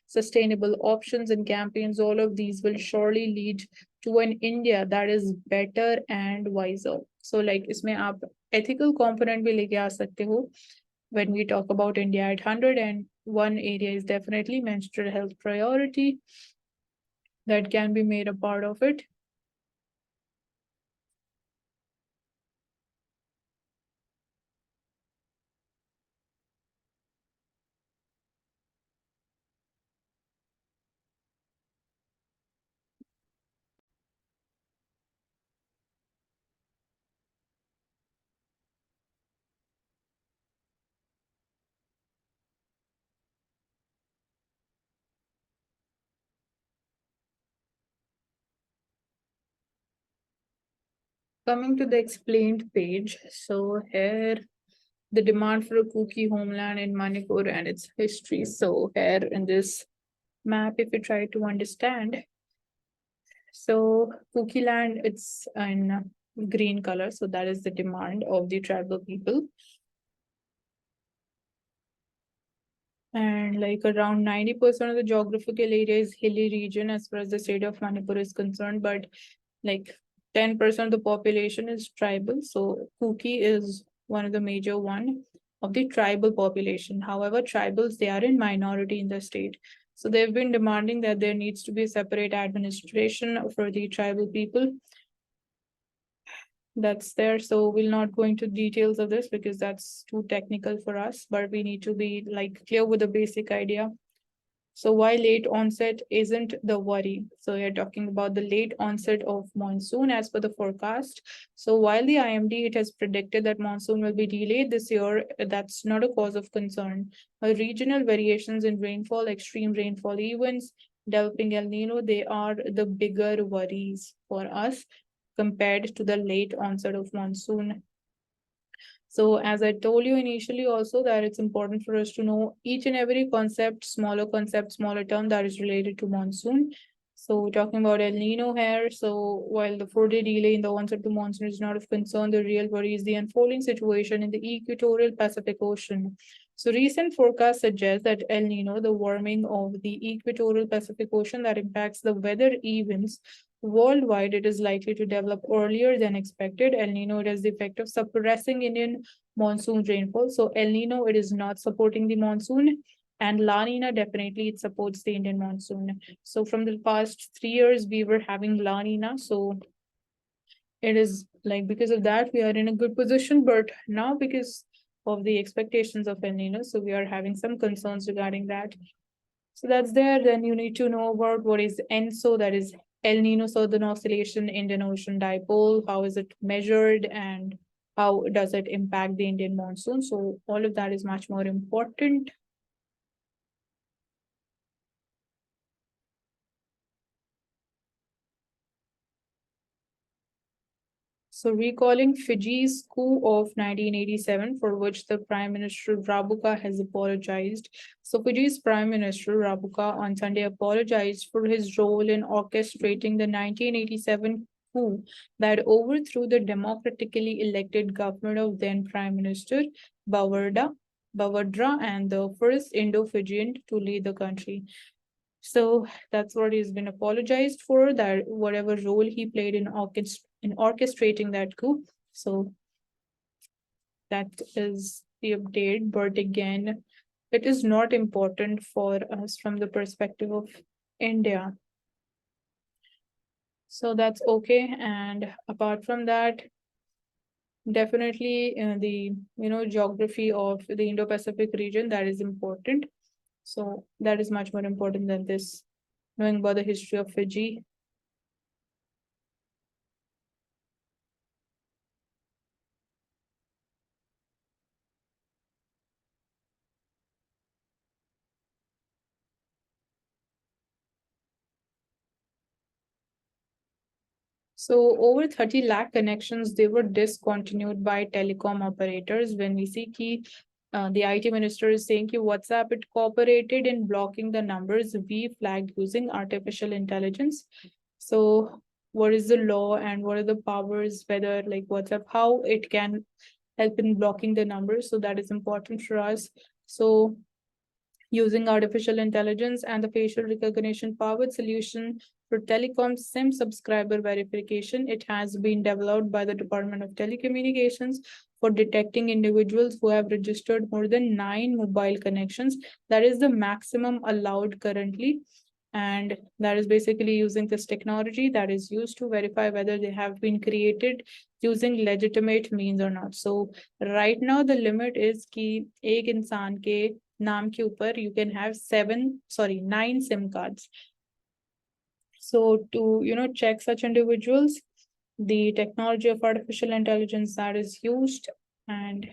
sustainable options and campaigns, all of these will surely lead to an India that is better and wiser. So like इसमें आप ethical component भी लेके आ सकते हो when we talk about India at 100, and one area is definitely menstrual health priority that can be made a part of it. Coming to the explained page, so here the demand for a Kuki homeland in Manipur and its history. So here in this map, if you try to understand, so Kuki land, it's in green color, so that is the demand of the tribal people. And like around 90% of the geographical area is hilly region as far as the state of Manipur is concerned, but like 10% of the population is tribal. So Kuki is one of the major one of the tribal population. However, tribals, they are in minority in the state. So they've been demanding that there needs to be separate administration for the tribal people. That's there. So we'll not go into details of this because that's too technical for us, but we need to be like clear with the basic idea. So why late onset isn't the worry? So you're talking about the late onset of monsoon as per the forecast. So while the IMD, it has predicted that monsoon will be delayed this year, that's not a cause of concern. Regional variations in rainfall, extreme rainfall events, developing El Nino, they are the bigger worries for us compared to the late onset of monsoon. So as I told you initially also that it's important for us to know each and every concept, smaller term that is related to monsoon. So talking about El Nino here, so while the 4-day delay in the onset to monsoon is not of concern, the real worry is the unfolding situation in the equatorial Pacific Ocean. So recent forecasts suggest that El Nino, the warming of the equatorial Pacific Ocean that impacts the weather events worldwide, it is likely to develop earlier than expected. El Nino, it has the effect of suppressing Indian monsoon rainfall. So El Nino, it is not supporting the monsoon. And La Nina, definitely it supports the Indian monsoon. So from the past 3 years, we were having La Nina. So it is like because of that, we are in a good position. But now because of the expectations of El Nino, so we are having some concerns regarding that. So that's there. Then you need to know about what is ENSO, that is El Nino Southern Oscillation Indian Ocean Dipole. How is it measured and how does it impact the Indian monsoon? So all of that is much more important. So recalling Fiji's coup of 1987, for which the Prime Minister Rabuka has apologized. So Fiji's Prime Minister Rabuka on Sunday apologized for his role in orchestrating the 1987 coup that overthrew the democratically elected government of then Prime Minister Bavardra and the first Indo-Fijian to lead the country. So that's what he's been apologized for, that whatever role he played in orchestrating that coup. So that is the update. But again, it is not important for us from the perspective of India. So that's okay. And apart from that, definitely the geography of the Indo-Pacific region, that is important. So that is much more important than this, knowing about the history of Fiji. So over 30 lakh connections, they were discontinued by telecom operators. When we see key, the IT minister is saying ki WhatsApp, it cooperated in blocking the numbers we flagged using artificial intelligence. So what is the law and what are the powers, whether like WhatsApp, how it can help in blocking the numbers. So that is important for us. So using artificial intelligence and the facial recognition powered solution for telecom SIM subscriber verification. It has been developed by the Department of Telecommunications for detecting individuals who have registered more than 9 mobile connections. That is the maximum allowed currently. And that is basically using this technology that is used to verify whether they have been created using legitimate means or not. So right now the limit is कि एक इंसान के नाम के ऊपर you can have 9 SIM cards. So to check such individuals, the technology of artificial intelligence that is used, and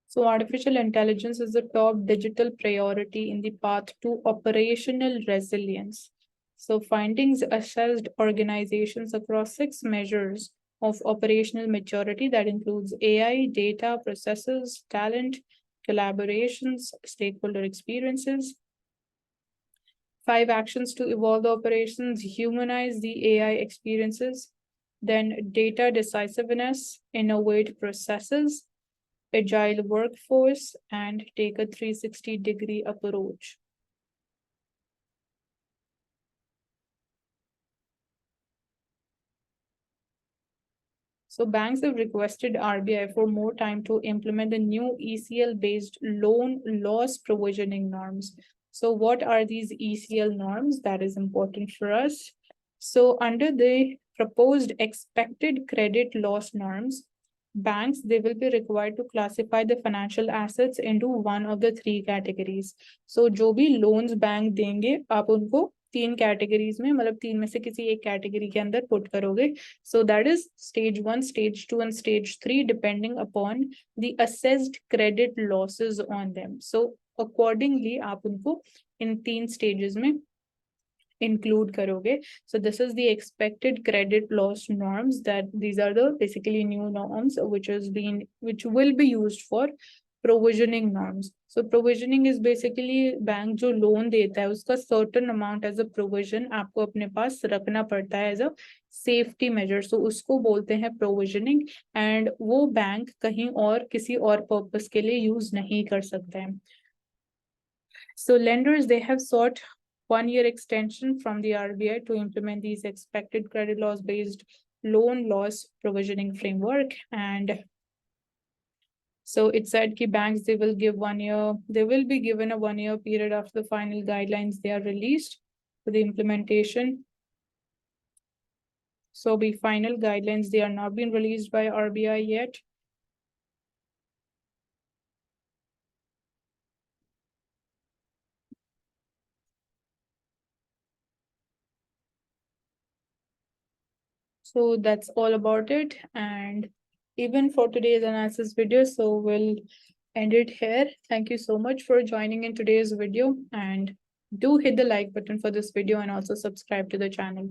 so artificial intelligence is the top digital priority in the path to operational resilience. So findings assessed organizations across 6 measures of operational maturity that includes AI, data, processes, talent, collaborations, stakeholder experiences. 5 actions to evolve the operations, humanize the AI experiences, then data decisiveness, innovate processes, agile workforce, and take a 360-degree approach. So banks have requested RBI for more time to implement the new ECL-based loan loss provisioning norms. So what are these ECL norms? That is important for us. So under the proposed expected credit loss norms, banks, they will be required to classify the financial assets into one of the 3 categories. So जो भी loans bank देंगे, आप उनको तीन categories में, मतलब तीन में से किसी एक कैटेगरी के अंदर पुट करोगे. सो that is stage 1, stage 2 and stage 3 depending upon the assessed credit losses on them. So accordingly आप उनको इन तीन स्टेजेस में include karoge. So this is the expected credit loss norms, that these are the basically new norms which will be used for provisioning norms. So provisioning is basically bank जो loan देता है उसका certain amount as a provision आपको अपने पास रखना पड़ता है as a safety measure. So उसको बोलते हैं provisioning, and वो बैंक कहीं और किसी और purpose के लिए use नहीं कर सकता है. So lenders, they have sought 1-year extension from the RBI to implement these expected credit loss based loan loss provisioning framework. And so it said that banks, they will be given a 1-year period after the final guidelines they are released for the implementation. So the final guidelines, they are not being released by RBI yet. So that's all about it, and even for today's analysis video. So we'll end it here. Thank you so much for joining in today's video, and do hit the like button for this video and also subscribe to the channel.